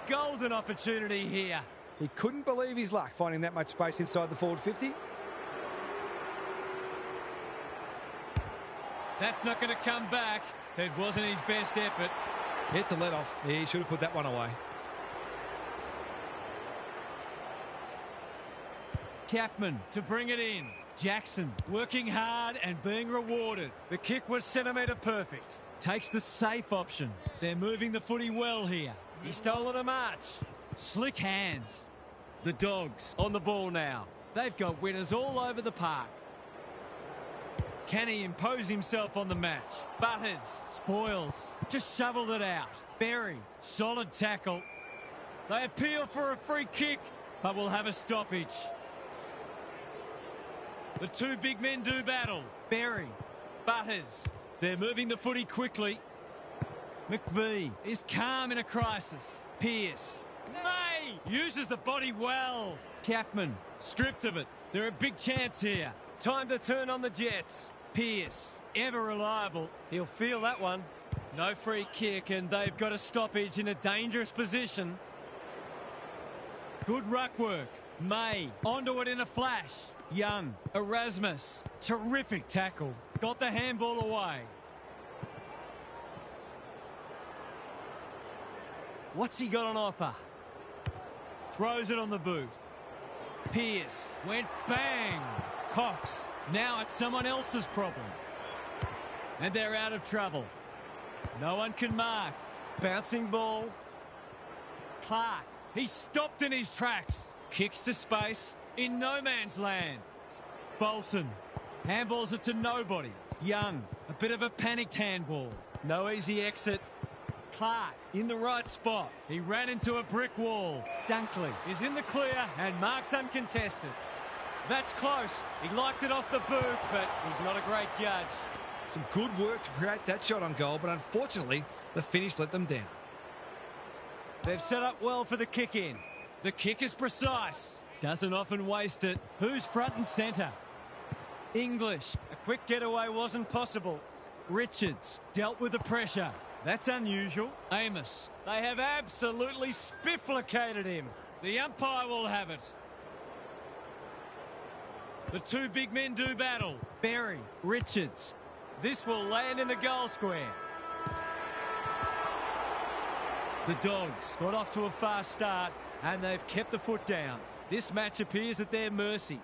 Golden opportunity here. He couldn't believe his luck finding that much space inside the forward 50. That's not going to come back. It wasn't his best effort. It's a let-off. He should have put that one away. Chapman to bring it in. Jackson working hard and being rewarded. The kick was centimetre perfect. Takes the safe option. They're moving the footy well here. He's stolen a march. Slick hands. The Dogs on the ball now. They've got winners all over the park. Can he impose himself on the match? Butters, spoils, just shoveled it out. Berry, solid tackle. They appeal for a free kick, but will have a stoppage. The two big men do battle. Berry, Butters. They're moving the footy quickly. McVee is calm in a crisis. Pearce. May uses the body well. Chapman stripped of it. They're a big chance here. Time to turn on the Jets. Pearce, ever reliable. He'll feel that one. No free kick, and they've got a stoppage in a dangerous position. Good ruck work. May onto it in a flash. Young, Erasmus, terrific tackle. Got the handball away. What's he got on offer? Throws it on the boot. Pearce went bang. Cox, now it's someone else's problem. And they're out of trouble. No one can mark. Bouncing ball. Clark, he's stopped in his tracks. Kicks to space in no man's land. Bolton handballs it to nobody. Young, a bit of a panicked handball. No easy exit. Clark in the right spot. He ran into a brick wall. Dunkley is in the clear and marks uncontested. That's close. He liked it off the boot, but he's not a great judge. Some good work to create that shot on goal, but unfortunately, the finish let them down. They've set up well for the kick in. The kick is precise. Doesn't often waste it. Who's front and centre? English. A quick getaway wasn't possible. Richards dealt with the pressure. That's unusual. Amos. They have absolutely spifflicated him. The umpire will have it. The two big men do battle. Berry, Richards. This will land in the goal square. The Dogs got off to a fast start and they've kept the foot down. This match appears at their mercy.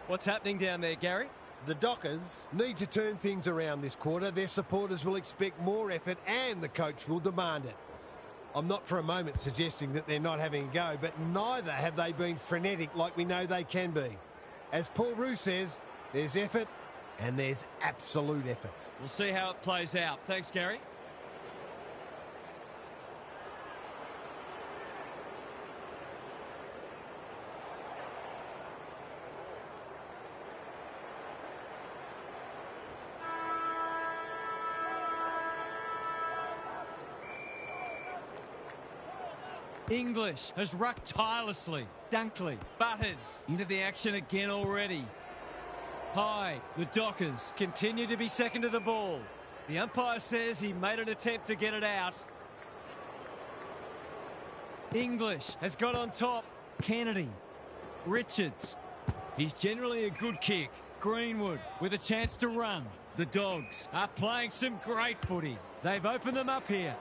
What's happening down there, Gary? The Dockers need to turn things around this quarter. Their supporters will expect more effort and the coach will demand it. I'm not for a moment suggesting that they're not having a go, but neither have they been frenetic like we know they can be. As Paul Roux says, there's effort and there's absolute effort. We'll see how it plays out. Thanks, Gary. English has rucked tirelessly. Dunkley, Butters into the action again already. High, the Dockers continue to be second to the ball. The umpire says he made an attempt to get it out. English has got on top. Kennedy, Richards. He's generally a good kick. Greenwood with a chance to run. The Dogs are playing some great footy. They've opened them up here.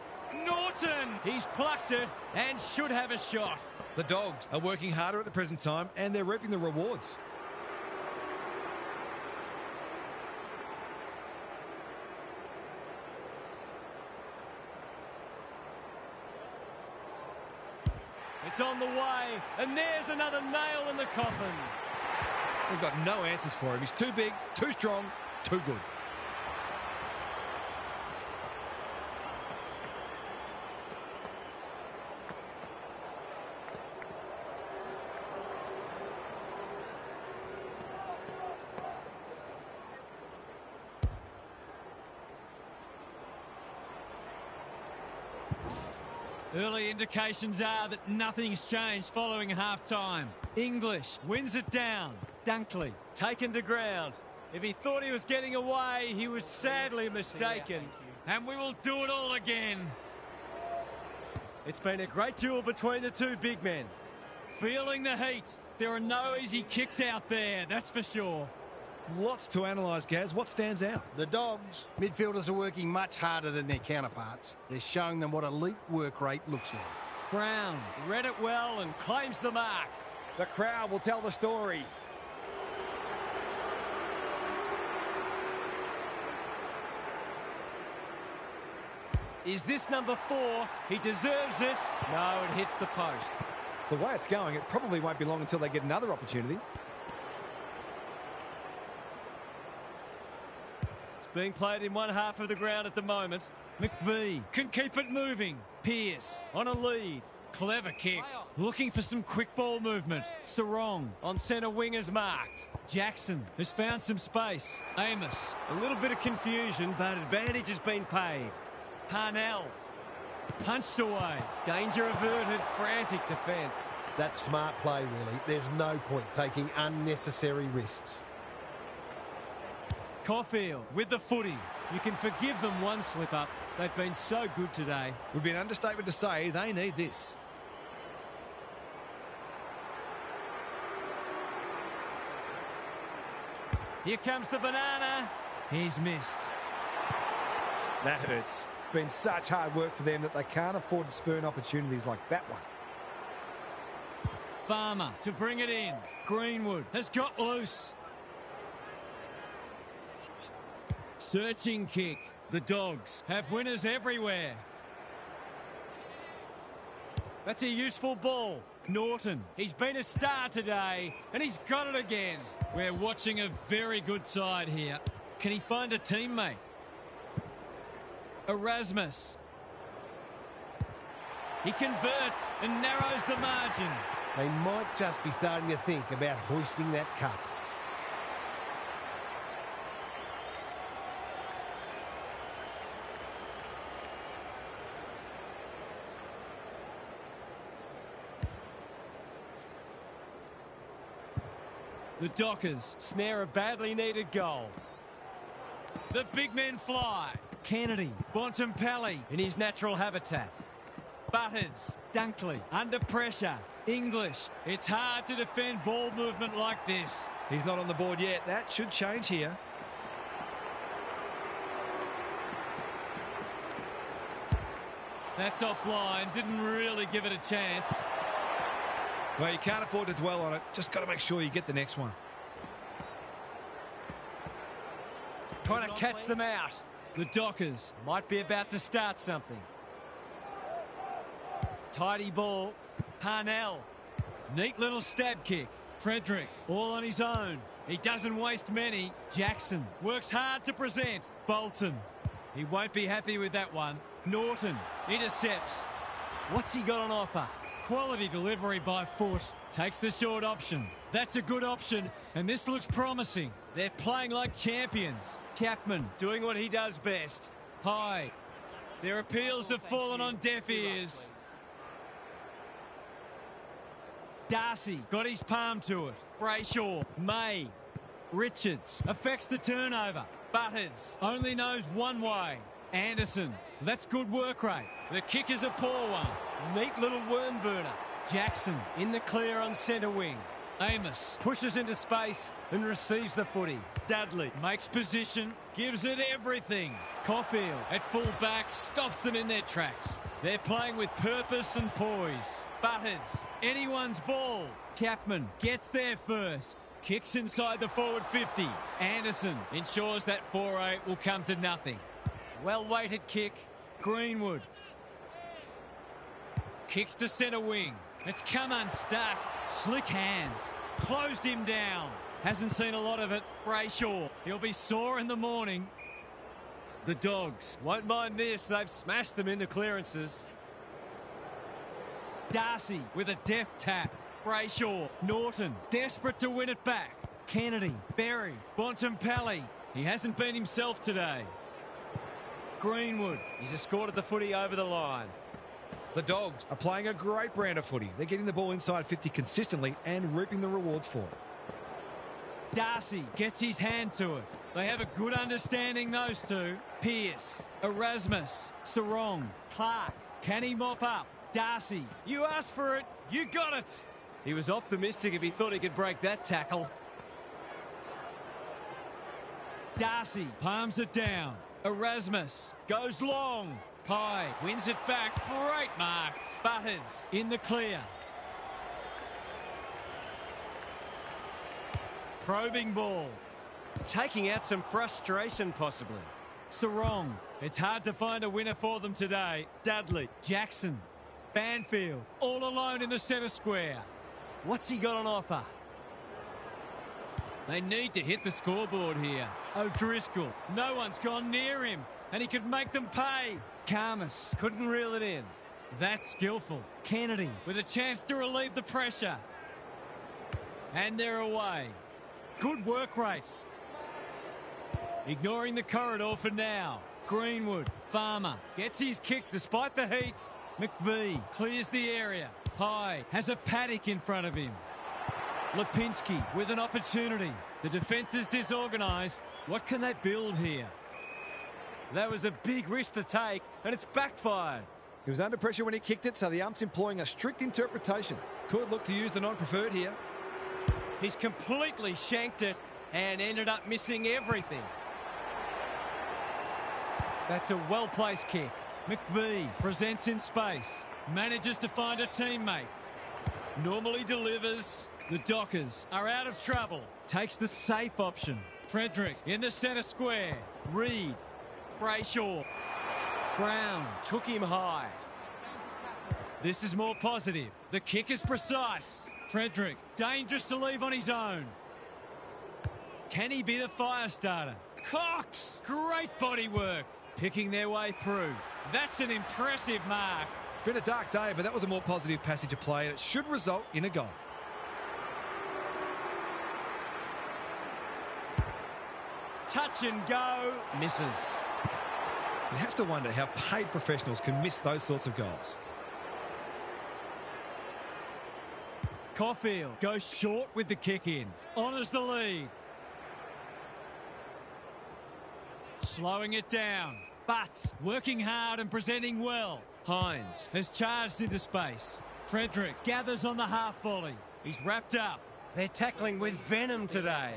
Norton, he's plucked it and should have a shot. The Dogs are working harder at the present time and they're reaping the rewards. It's on the way, and there's another nail in the coffin. We've got no answers for him. He's too big, too strong, too good. Early indications are that nothing's changed following half-time. English wins it down. Dunkley taken to ground. If he thought he was getting away, he was sadly mistaken. And we will do it all again. It's been a great duel between the two big men. Feeling the heat. There are no easy kicks out there, that's for sure. Lots to analyse, Gaz. What stands out? The Dogs. Midfielders are working much harder than their counterparts. They're showing them what elite work rate looks like. Brown read it well and claims the mark. The crowd will tell the story. Is this number 4? He deserves it. No, it hits the post. The way it's going, it probably won't be long until they get another opportunity. It's being played in one half of the ground at the moment. McVie can keep it moving. Pearce on a lead. Clever kick. Looking for some quick ball movement. Sarong on centre wing is marked. Jackson has found some space. Amos, a little bit of confusion, but advantage has been paid. Parnell punched away. Danger averted. Frantic defence. That's smart play, really. There's no point taking unnecessary risks. Caulfield with the footy. You can forgive them one slip-up. They've been so good today. Would be an understatement to say they need this. Here comes the banana. He's missed. That hurts. Been such hard work for them that they can't afford to spurn opportunities like that one. Farmer to bring it in. Greenwood has got loose. Searching kick. The Dogs have winners everywhere. That's a useful ball. Norton, he's been a star today, and he's got it again. We're watching a very good side here. Can he find a teammate? Erasmus. He converts and narrows the margin. They might just be starting to think about hoisting that cup. The Dockers snare a badly needed goal. The big men fly. Kennedy, Bontempelli in his natural habitat. Butters, Dunkley under pressure. English, it's hard to defend ball movement like this. He's not on the board yet. That should change here. That's offline. Didn't really give it a chance. Well, you can't afford to dwell on it. Just got to make sure you get the next one. Trying to catch them out. The Dockers might be about to start something. Tidy ball. Parnell. Neat little stab kick. Frederick all on his own. He doesn't waste many. Jackson works hard to present. Bolton. He won't be happy with that one. Norton intercepts. What's he got on offer? Quality delivery by foot. Takes the short option. That's a good option, and this looks promising. They're playing like champions. Chapman doing what he does best. High. Their appeals have fallen on deaf ears. Darcy got his palm to it. Brayshaw. May. Richards affects the turnover. Butters only knows one way. Anderson. That's good work rate. The kick is a poor one. Neat little worm burner. Jackson in the clear on centre wing. Amos pushes into space and receives the footy. Dudley makes position, gives it everything. Caulfield at full back stops them in their tracks. They're playing with purpose and poise. Butters, anyone's ball. Chapman gets there first. Kicks inside the forward 50. Anderson ensures that 4-8 will come to nothing. Well-weighted kick. Greenwood. Kicks to centre wing. It's come unstuck. Slick hands. Closed him down. Hasn't seen a lot of it. Brayshaw. He'll be sore in the morning. The Dogs won't mind this. They've smashed them into clearances. Darcy with a deft tap. Brayshaw. Norton. Desperate to win it back. Kennedy. Berry. Bontempelli. He hasn't been himself today. Greenwood. He's escorted the footy over the line. The Dogs are playing a great brand of footy. They're getting the ball inside 50 consistently and reaping the rewards for it. Darcy gets his hand to it. They have a good understanding, those two. Pearce, Erasmus, Sarong, Clark. Can he mop up? Darcy, you asked for it, you got it. He was optimistic if he thought he could break that tackle. Darcy palms it down. Erasmus goes long. Pye wins it back. Great mark. Butters in the clear. Probing ball. Taking out some frustration possibly. Sarong It's hard to find a winner for them today. Dudley, Jackson, Banfield, all alone in the centre square. What's he got on offer? They need to hit the scoreboard here. O'Driscoll, no one's gone near him, and he could make them pay. Karmas couldn't reel it in. That's skillful. Kennedy with a chance to relieve the pressure. And they're away. Good work rate. Ignoring the corridor for now. Greenwood, Farmer, gets his kick despite the heat. McVie clears the area. High has a paddock in front of him. Lipinski with an opportunity. The defence is disorganised. What can they build here? That was a big risk to take, and it's backfired. He was under pressure when he kicked it, so the ump's employing a strict interpretation. Could look to use the non-preferred here. He's completely shanked it and ended up missing everything. That's a well-placed kick. McVie presents in space. Manages to find a teammate. Normally delivers. The Dockers are out of trouble. Takes the safe option. Frederick in the centre square. Reed. Brayshaw. Brown took him high. This is more positive. The kick is precise. Frederick, dangerous to leave on his own. Can he be the fire starter? Cox, great body work. Picking their way through. That's an impressive mark. It's been a dark day, but that was a more positive passage of play, and it should result in a goal. Touch and go. Misses. You have to wonder how paid professionals can miss those sorts of goals. Caulfield goes short with the kick in. Honours the lead. Slowing it down. Butts working hard and presenting well. Hines has charged into space. Frederick gathers on the half volley. He's wrapped up. They're tackling with venom today.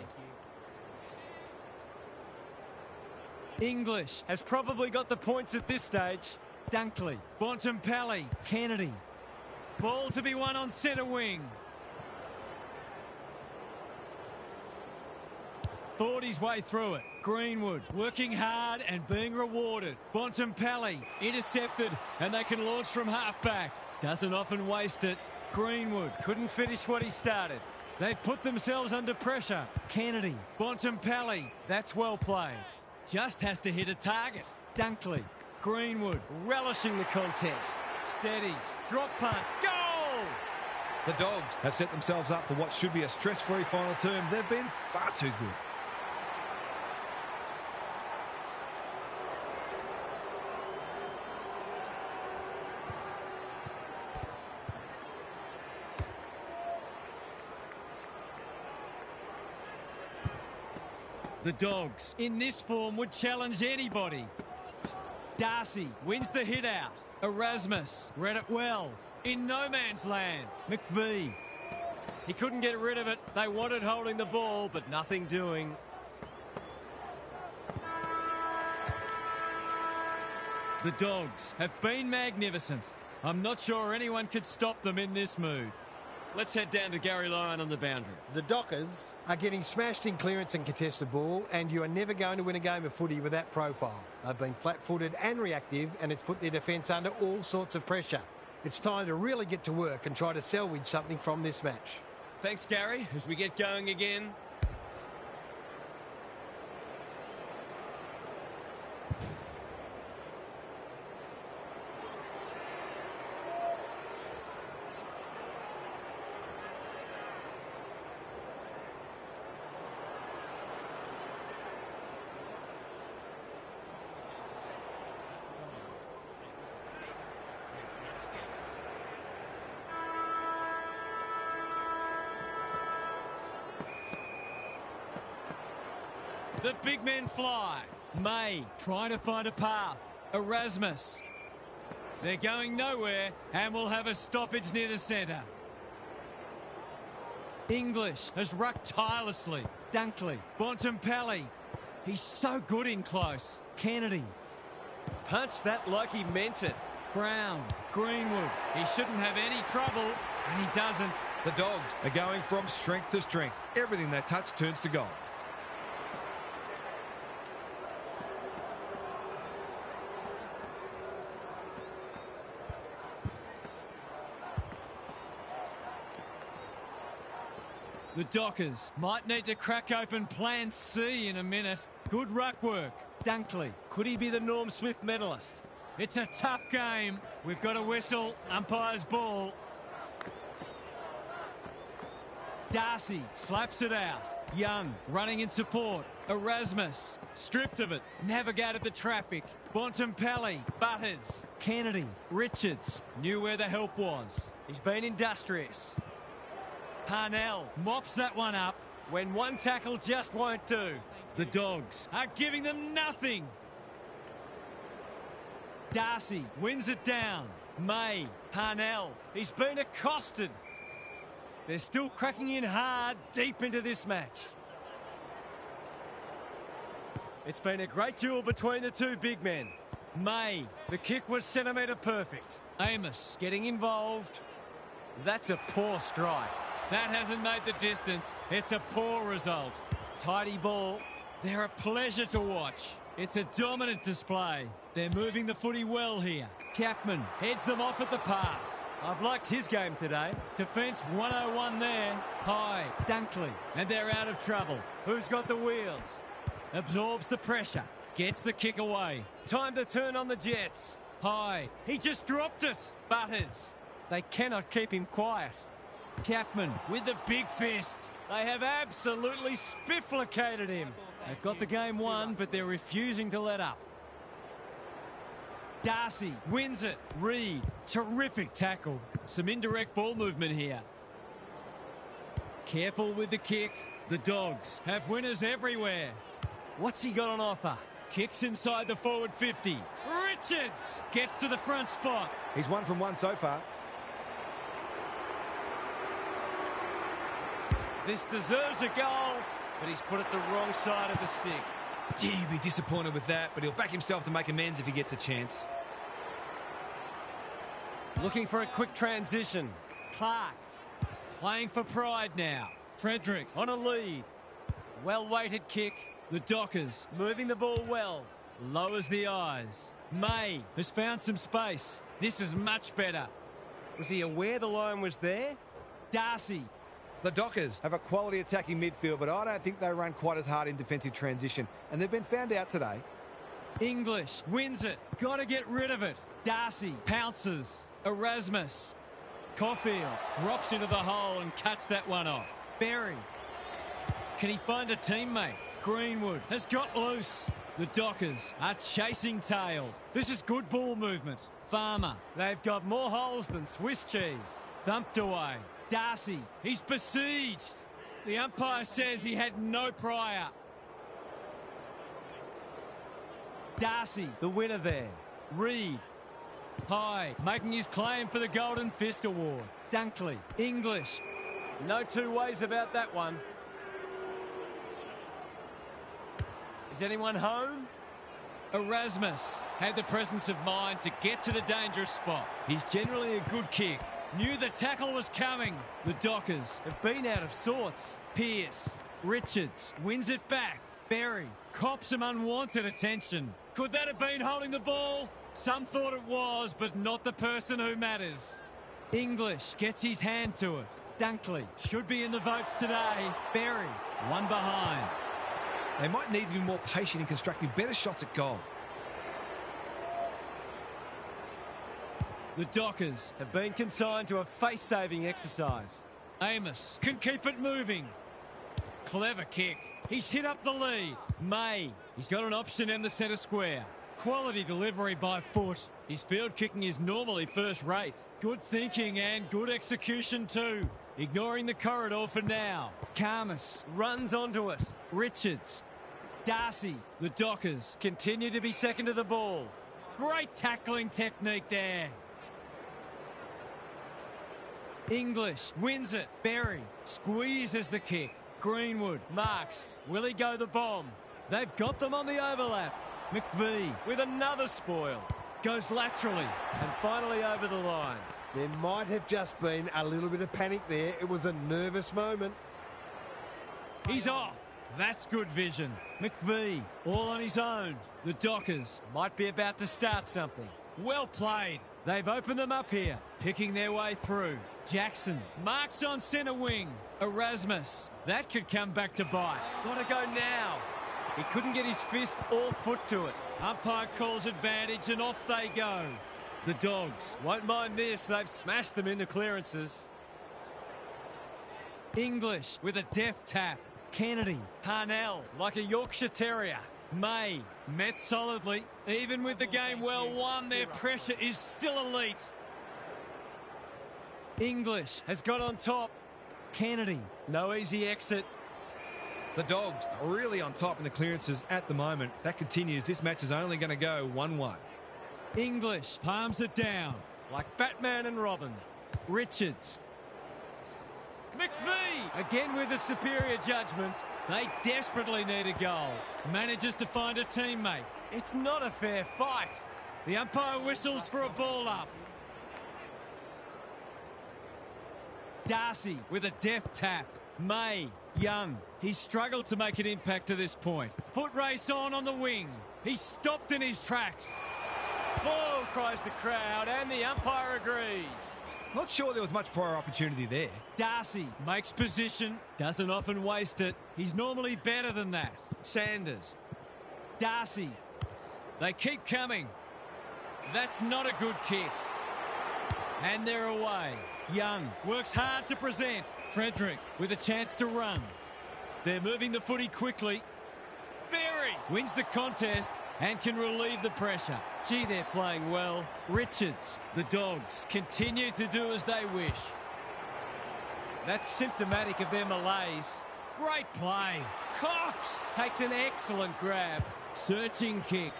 English has probably got the points at this stage. Dunkley, Bontempelli, Kennedy. Ball to be won on centre wing. Thought his way through it. Greenwood working hard and being rewarded. Bontempelli intercepted and they can launch from half-back. Doesn't often waste it. Greenwood couldn't finish what he started. They've put themselves under pressure. Kennedy, Bontempelli, that's well played. Just has to hit a target. Dunkley, Greenwood relishing the contest. Steadies, drop punt, goal! The Dogs have set themselves up for what should be a stress-free final term. They've been far too good. The Dogs, in this form, would challenge anybody. Darcy wins the hit out. Erasmus read it well. In no man's land. McVie. He couldn't get rid of it. They wanted holding the ball, but nothing doing. The Dogs have been magnificent. I'm not sure anyone could stop them in this mood. Let's head down to Gary Lyon on the boundary. The Dockers are getting smashed in clearance and contested ball, and you are never going to win a game of footy with that profile. They've been flat-footed and reactive, and it's put their defence under all sorts of pressure. It's time to really get to work and try to salvage something from this match. Thanks, Gary, as we get going again. The big men fly. May trying to find a path. Erasmus. They're going nowhere and will have a stoppage near the centre. English has rucked tirelessly. Dunkley. Bontempelli. He's so good in close. Kennedy. Punched that like he meant it. Brown. Greenwood. He shouldn't have any trouble, and he doesn't. The Dogs are going from strength to strength. Everything they touch turns to gold. The Dockers might need to crack open plan C in a minute. Good ruck work. Dunkley. Could he be the Norm Smith medalist? It's a tough game. We've got a whistle. Umpire's ball. Darcy slaps it out. Young running in support. Erasmus stripped of it. Navigated the traffic. Bontempelli. Butters. Kennedy. Richards knew where the help was. He's been industrious. Parnell mops that one up when one tackle just won't do. The Dogs are giving them nothing. Darcy wins it down. May. Parnell. He's been accosted. They're still cracking in hard deep into this match. It's been a great duel between the two big men. May. The kick was centimetre perfect. Amos getting involved. That's a poor strike. That hasn't made the distance. It's a poor result. Tidy ball. They're a pleasure to watch. It's a dominant display. They're moving the footy well here. Chapman heads them off at the pass. I've liked his game today. Defence 101 there. High. Dunkley. And they're out of trouble. Who's got the wheels? Absorbs the pressure. Gets the kick away. Time to turn on the Jets. High. He just dropped it. Butters. They cannot keep him quiet. Chapman with the big fist. They have absolutely spifflicated him. They've got the game won, but they're refusing to let up. Darcy wins it. Reed, terrific tackle. Some indirect ball movement here. Careful with the kick. The Dogs have winners everywhere. What's he got on offer? Kicks inside the forward 50. Richards gets to the front spot. He's 1 from 1 so far. This deserves a goal, but he's put it the wrong side of the stick. Gee, he'd be disappointed with that, but he'll back himself to make amends if he gets a chance. Looking for a quick transition. Clark playing for pride now. Frederick on a lead. Well-weighted kick. The Dockers moving the ball well. Lowers the eyes. May has found some space. This is much better. Was he aware the line was there? Darcy. The Dockers have a quality attacking midfield, but I don't think they run quite as hard in defensive transition, and they've been found out today. English wins it. Got to get rid of it. Darcy pounces. Erasmus. Caulfield drops into the hole and cuts that one off. Berry. Can he find a teammate? Greenwood has got loose. The Dockers are chasing tail. This is good ball movement. Farmer. They've got more holes than Swiss cheese. Thumped away. Darcy. He's besieged. The umpire says he had no prior. Darcy, the winner there. Reed. High, making his claim for the Golden Fist Award. Dunkley. English. No two ways about that one. Is anyone home? Erasmus had the presence of mind to get to the dangerous spot. He's generally a good kick. Knew the tackle was coming. The Dockers have been out of sorts. Pearce. Richards wins it back. Berry cops some unwanted attention. Could that have been holding the ball? Some thought it was, but not the person who matters. English gets his hand to it. Dunkley should be in the votes today. Berry, one behind. They might need to be more patient in constructing better shots at goal. The Dockers have been consigned to a face-saving exercise. Amos can keep it moving. Clever kick. He's hit up the lead. May. He's got an option in the centre square. Quality delivery by foot. His field kicking is normally first rate. Good thinking and good execution too. Ignoring the corridor for now. Karmas runs onto it. Richards. Darcy. The Dockers continue to be second to the ball. Great tackling technique there. English wins it. Berry squeezes the kick. Greenwood marks. Will he go the bomb? They've got them on the overlap. McVie with another spoil. Goes laterally and finally over the line. There might have just been a little bit of panic there. It was a nervous moment. He's off. That's good vision. McVie all on his own. The Dockers might be about to start something. Well played. They've opened them up here, picking their way through. Jackson marks on centre wing. Erasmus. That could come back to bite. Gotta go now. He couldn't get his fist or foot to it. Umpire calls advantage and off they go. The Dogs won't mind this. They've smashed them in the clearances. English with a deft tap. Kennedy. Parnell like a Yorkshire Terrier. May met solidly. Even with the game well won, their pressure is still elite. English has got on top. Kennedy, no easy exit. The Dogs are really on top in the clearances at the moment. That continues. This match is only going to go one way. English palms it down like Batman and Robin. Richards. McVie again with the superior judgments. They desperately need a goal. Manages to find a teammate. It's not a fair fight. The umpire whistles for a ball up. Darcy with a deft tap. May, Young. He's struggled to make an impact to this point. Foot race on the wing. He's stopped in his tracks. Ball, cries the crowd, and the umpire agrees. Not sure there was much prior opportunity there. Darcy makes position, doesn't often waste it. He's normally better than that. Sanders. Darcy. They keep coming. That's not a good kick. And they're away. Young works hard to present. Frederick with a chance to run. They're moving the footy quickly. Berry wins the contest and can relieve the pressure. Gee, they're playing well. Richards. The Dogs continue to do as they wish. That's symptomatic of their malaise. Great play. Cox takes an excellent grab. Searching kick.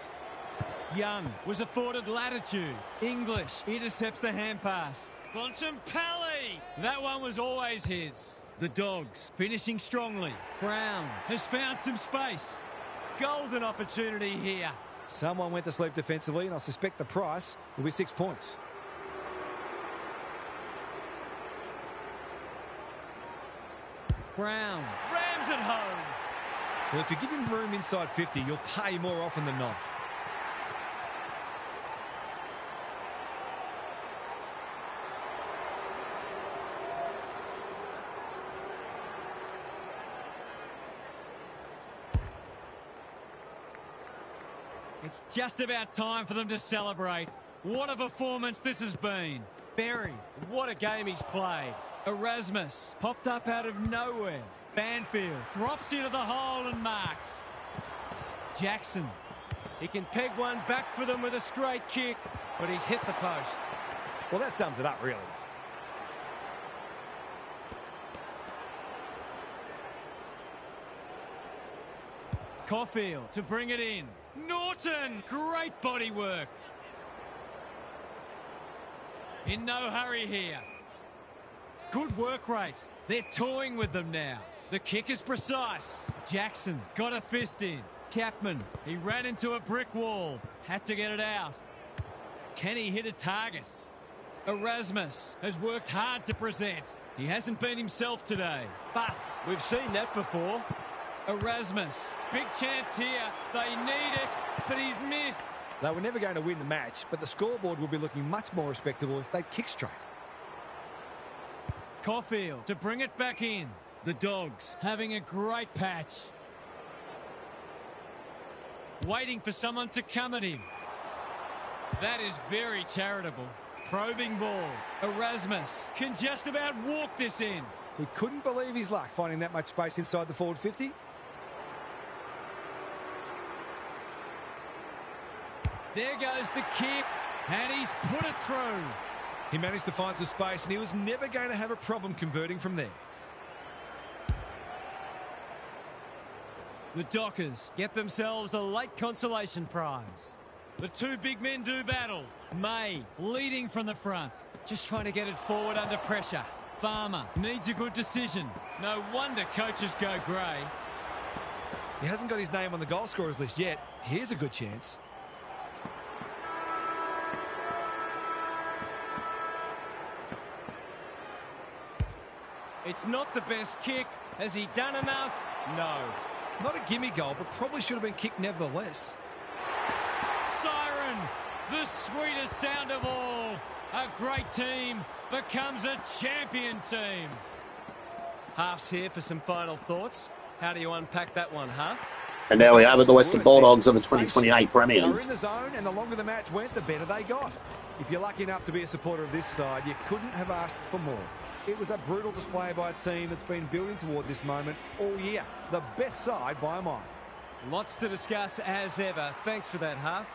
Young was afforded latitude. English intercepts the hand pass. Bontempelli. That one was always his. The Dogs finishing strongly. Brown has found some space. Golden opportunity here. Someone went to sleep defensively, and I suspect the price will be 6 points. Brown rams it home. Well, if you give him room inside 50, you'll pay more often than not. It's just about time for them to celebrate. What a performance this has been. Berry, what a game he's played. Erasmus popped up out of nowhere. Banfield drops into the hole and marks. Jackson, he can peg one back for them with a straight kick, but he's hit the post. Well, that sums it up, really. Caulfield to bring it in. Norton, great body work. In no hurry here. Good work rate. They're toying with them now. The kick is precise. Jackson got a fist in. Chapman, he ran into a brick wall. Had to get it out. Can he hit a target? Erasmus has worked hard to present. He hasn't been himself today, but we've seen that before. Erasmus, big chance here. They need it, but he's missed. They were never going to win the match, but the scoreboard will be looking much more respectable if they kick straight. Caulfield to bring it back in. The Dogs having a great patch. Waiting for someone to come at him. That is very charitable. Probing ball. Erasmus can just about walk this in. He couldn't believe his luck finding that much space inside the forward 50. There goes the kick, and he's put it through. He managed to find some space, and he was never going to have a problem converting from there. The Dockers get themselves a late consolation prize. The two big men do battle. May leading from the front, just trying to get it forward under pressure. Farmer needs a good decision. No wonder coaches go grey. He hasn't got his name on the goal scorers list yet. Here's a good chance. It's not the best kick. Has he done enough? No. Not a gimme goal, but probably should have been kicked nevertheless. Siren. The sweetest sound of all. A great team becomes a champion team. Half's here for some final thoughts. How do you unpack that one, Half? And there we have it, the Western Bulldogs of the 2028 Premiers. They were in the zone, and the longer the match went, the better they got. If you're lucky enough to be a supporter of this side, you couldn't have asked for more. It was a brutal display by a team that's been building toward this moment all year. The best side by a mile. Lots to discuss as ever. Thanks for that, Half.